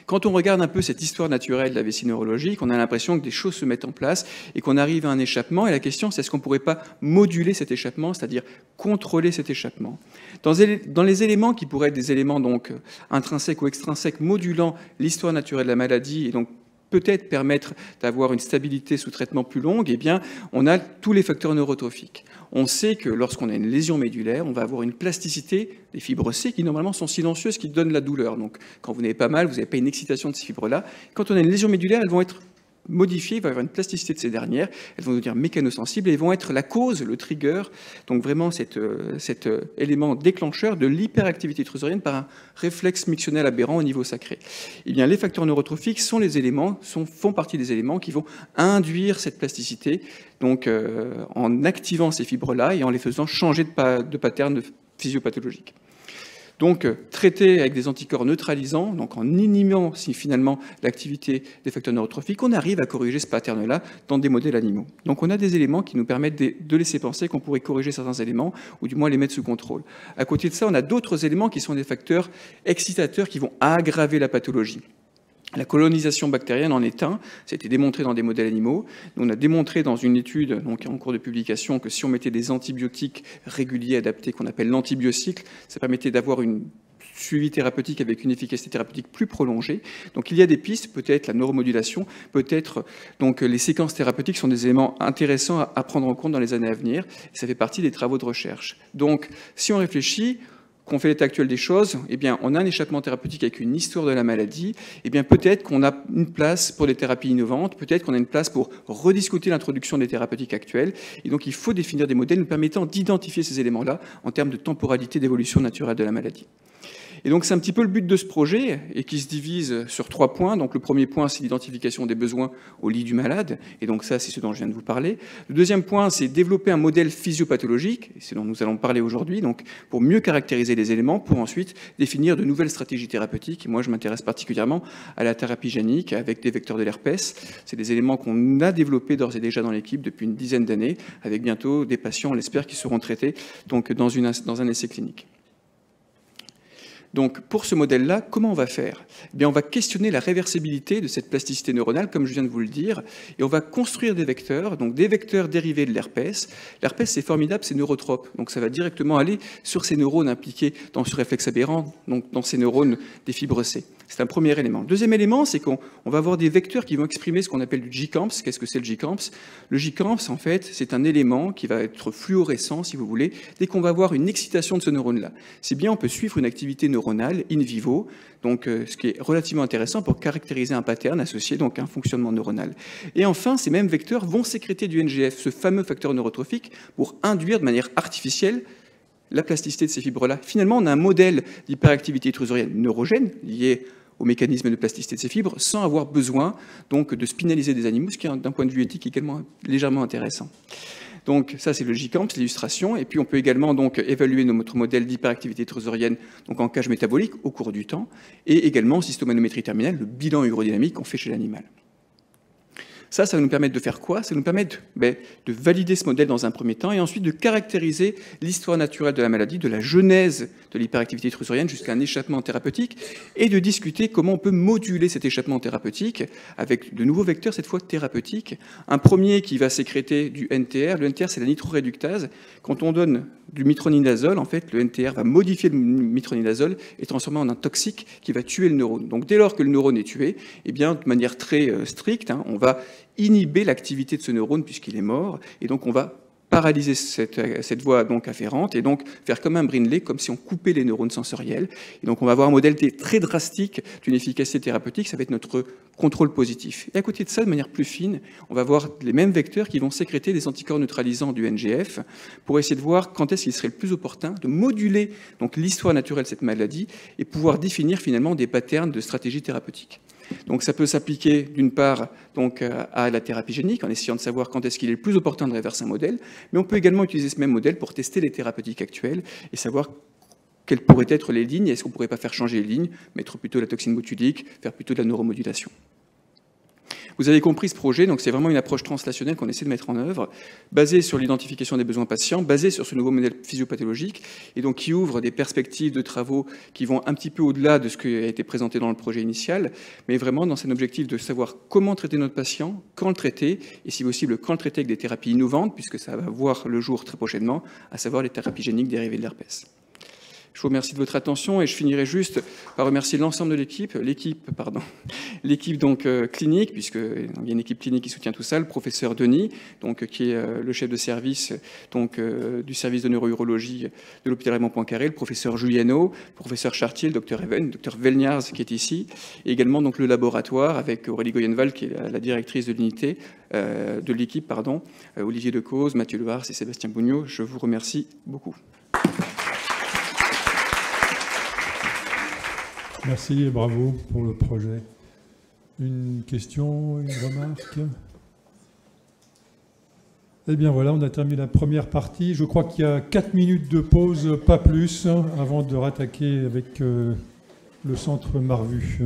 Quand on regarde un peu cette histoire naturelle de la vessie neurologique, on a l'impression que des choses se mettent en place et qu'on arrive à un échappement. Et la question, c'est est-ce qu'on ne pourrait pas moduler cet échappement, c'est-à-dire contrôler cet échappement? Dans les éléments qui pourraient être des éléments donc intrinsèques ou extrinsèques modulant l'histoire naturelle de la maladie et donc peut-être permettre d'avoir une stabilité sous traitement plus longue, eh bien, on a tous les facteurs neurotrophiques. On sait que lorsqu'on a une lésion médulaire, on va avoir une plasticité des fibres C qui normalement sont silencieuses, qui donnent la douleur. Donc quand vous n'avez pas mal, vous n'avez pas une excitation de ces fibres-là. Quand on a une lésion médulaire, elles vont être modifiées, il va y avoir une plasticité de ces dernières, elles vont devenir mécanosensibles et vont être la cause, le trigger, donc vraiment cet élément déclencheur de l'hyperactivité trésorienne par un réflexe mictionnel aberrant au niveau sacré. Eh bien, les facteurs neurotrophiques sont les éléments, font partie des éléments qui vont induire cette plasticité, donc en activant ces fibres-là et en les faisant changer de pattern physiopathologique. Donc, traiter avec des anticorps neutralisants, donc en inhibant finalement l'activité des facteurs neurotrophiques, on arrive à corriger ce pattern-là dans des modèles animaux. Donc, on a des éléments qui nous permettent de laisser penser qu'on pourrait corriger certains éléments, ou du moins les mettre sous contrôle. À côté de ça, on a d'autres éléments qui sont des facteurs excitateurs qui vont aggraver la pathologie. La colonisation bactérienne en est un, ça a été démontré dans des modèles animaux. On a démontré dans une étude donc en cours de publication que si on mettait des antibiotiques réguliers adaptés, qu'on appelle l'antibiocycle, ça permettait d'avoir une suivi thérapeutique avec une efficacité thérapeutique plus prolongée. Donc il y a des pistes, peut-être la neuromodulation, peut-être donc les séquences thérapeutiques sont des éléments intéressants à prendre en compte dans les années à venir. Et ça fait partie des travaux de recherche. Donc si on réfléchit, qu'on fait l'état actuel des choses, eh bien, on a un échappement thérapeutique avec une histoire de la maladie, eh bien, peut-être qu'on a une place pour des thérapies innovantes, peut-être qu'on a une place pour rediscuter l'introduction des thérapeutiques actuelles, et donc il faut définir des modèles nous permettant d'identifier ces éléments-là en termes de temporalité d'évolution naturelle de la maladie. Et donc c'est un petit peu le but de ce projet et qui se divise sur 3 points. Donc le premier point, c'est l'identification des besoins au lit du malade. Et donc ça, c'est ce dont je viens de vous parler. Le deuxième point, c'est développer un modèle physiopathologique. Et c'est dont nous allons parler aujourd'hui. Donc pour mieux caractériser les éléments, pour ensuite définir de nouvelles stratégies thérapeutiques. Et moi, je m'intéresse particulièrement à la thérapie génique avec des vecteurs de l'herpès. C'est des éléments qu'on a développés d'ores et déjà dans l'équipe depuis une dizaine d'années, avec bientôt des patients, on l'espère, qui seront traités donc dans un essai clinique. Donc, pour ce modèle-là, comment on va faire? Eh bien, on va questionner la réversibilité de cette plasticité neuronale, comme je viens de vous le dire, et on va construire des vecteurs, donc des vecteurs dérivés de l'herpès. L'herpès, c'est formidable, c'est neurotrope, donc ça va directement aller sur ces neurones impliqués dans ce réflexe aberrant, donc dans ces neurones des fibres C. C'est un premier élément. Le deuxième élément, c'est qu'on va avoir des vecteurs qui vont exprimer ce qu'on appelle du G-camps. Qu'est-ce que c'est le G-camps? Le G-camps, en fait, c'est un élément qui va être fluorescent, si vous voulez, dès qu'on va avoir une excitation de ce neurone-là. C'est bien, on peut suivre une activité neuronale in vivo, donc ce qui est relativement intéressant pour caractériser un pattern associé donc à un fonctionnement neuronal. Et enfin, ces mêmes vecteurs vont sécréter du NGF, ce fameux facteur neurotrophique, pour induire de manière artificielle la plasticité de ces fibres-là. Finalement, on a un modèle d'hyperactivité trésorienne neurogène lié au mécanisme de plasticité de ces fibres, sans avoir besoin donc de spinaliser des animaux, ce qui est d'un point de vue éthique également légèrement intéressant. Donc ça, c'est le G-camps, l'illustration. Et puis on peut également donc évaluer notre modèle d'hyperactivité trésorienne donc en cage métabolique au cours du temps, et également en cystomanométrie terminale, le bilan hydrodynamique qu'on fait chez l'animal. Ça va nous permettre de faire quoi? Ça va nous permettre de valider ce modèle dans un premier temps et ensuite de caractériser l'histoire naturelle de la maladie, de la genèse de l'hyperactivité trésorienne jusqu'à un échappement thérapeutique et de discuter comment on peut moduler cet échappement thérapeutique avec de nouveaux vecteurs, cette fois thérapeutiques. Un premier qui va sécréter du NTR. Le NTR, c'est la nitroréductase. Quand on donne du mitronidazole, en fait, le NTR va modifier le mitronidazole et transformer en un toxique qui va tuer le neurone. Donc dès lors que le neurone est tué, eh bien, de manière très stricte, on va inhiber l'activité de ce neurone puisqu'il est mort, et donc on va paralyser cette voie donc afférente et donc faire comme un Brinley, comme si on coupait les neurones sensoriels. Et donc on va avoir un modèle très drastique d'une efficacité thérapeutique, ça va être notre contrôle positif. Et à côté de ça, de manière plus fine, on va avoir les mêmes vecteurs qui vont sécréter des anticorps neutralisants du NGF pour essayer de voir quand est-ce qu'il serait le plus opportun de moduler donc l'histoire naturelle de cette maladie et pouvoir définir finalement des patterns de stratégie thérapeutique. Donc ça peut s'appliquer d'une part donc, à la thérapie génique en essayant de savoir quand est-ce qu'il est le plus opportun de réverser un modèle, mais on peut également utiliser ce même modèle pour tester les thérapeutiques actuelles et savoir quelles pourraient être les lignes, est-ce qu'on ne pourrait pas faire changer les lignes, mettre plutôt la toxine botulique, faire plutôt de la neuromodulation. Vous avez compris ce projet, donc c'est vraiment une approche translationnelle qu'on essaie de mettre en œuvre, basée sur l'identification des besoins patients, basée sur ce nouveau modèle physiopathologique, et donc qui ouvre des perspectives de travaux qui vont un petit peu au-delà de ce qui a été présenté dans le projet initial, mais vraiment dans cet objectif de savoir comment traiter notre patient, quand le traiter, et si possible, quand le traiter avec des thérapies innovantes, puisque ça va voir le jour très prochainement, à savoir les thérapies géniques dérivées de l'herpès. Je vous remercie de votre attention et je finirai juste par remercier l'ensemble de l'équipe donc clinique, puisqu'il y a une équipe clinique qui soutient tout ça, le professeur Denis, donc, qui est le chef de service donc, du service de neurourologie de l'hôpital Raymond Poincaré, le professeur Giuliano, le professeur Chartier, le docteur Even, le docteur Velniars qui est ici, et également donc, le laboratoire avec Aurélie Goyenval qui est la directrice de l'unité, de l'équipe, Olivier Decauze, Mathieu Lehars et Sébastien Bougnot. Je vous remercie beaucoup. Merci et bravo pour le projet. Une question, une remarque? Eh bien voilà, on a terminé la première partie. Je crois qu'il y a 4 minutes de pause, pas plus, avant de rattaquer avec le centre Marvu.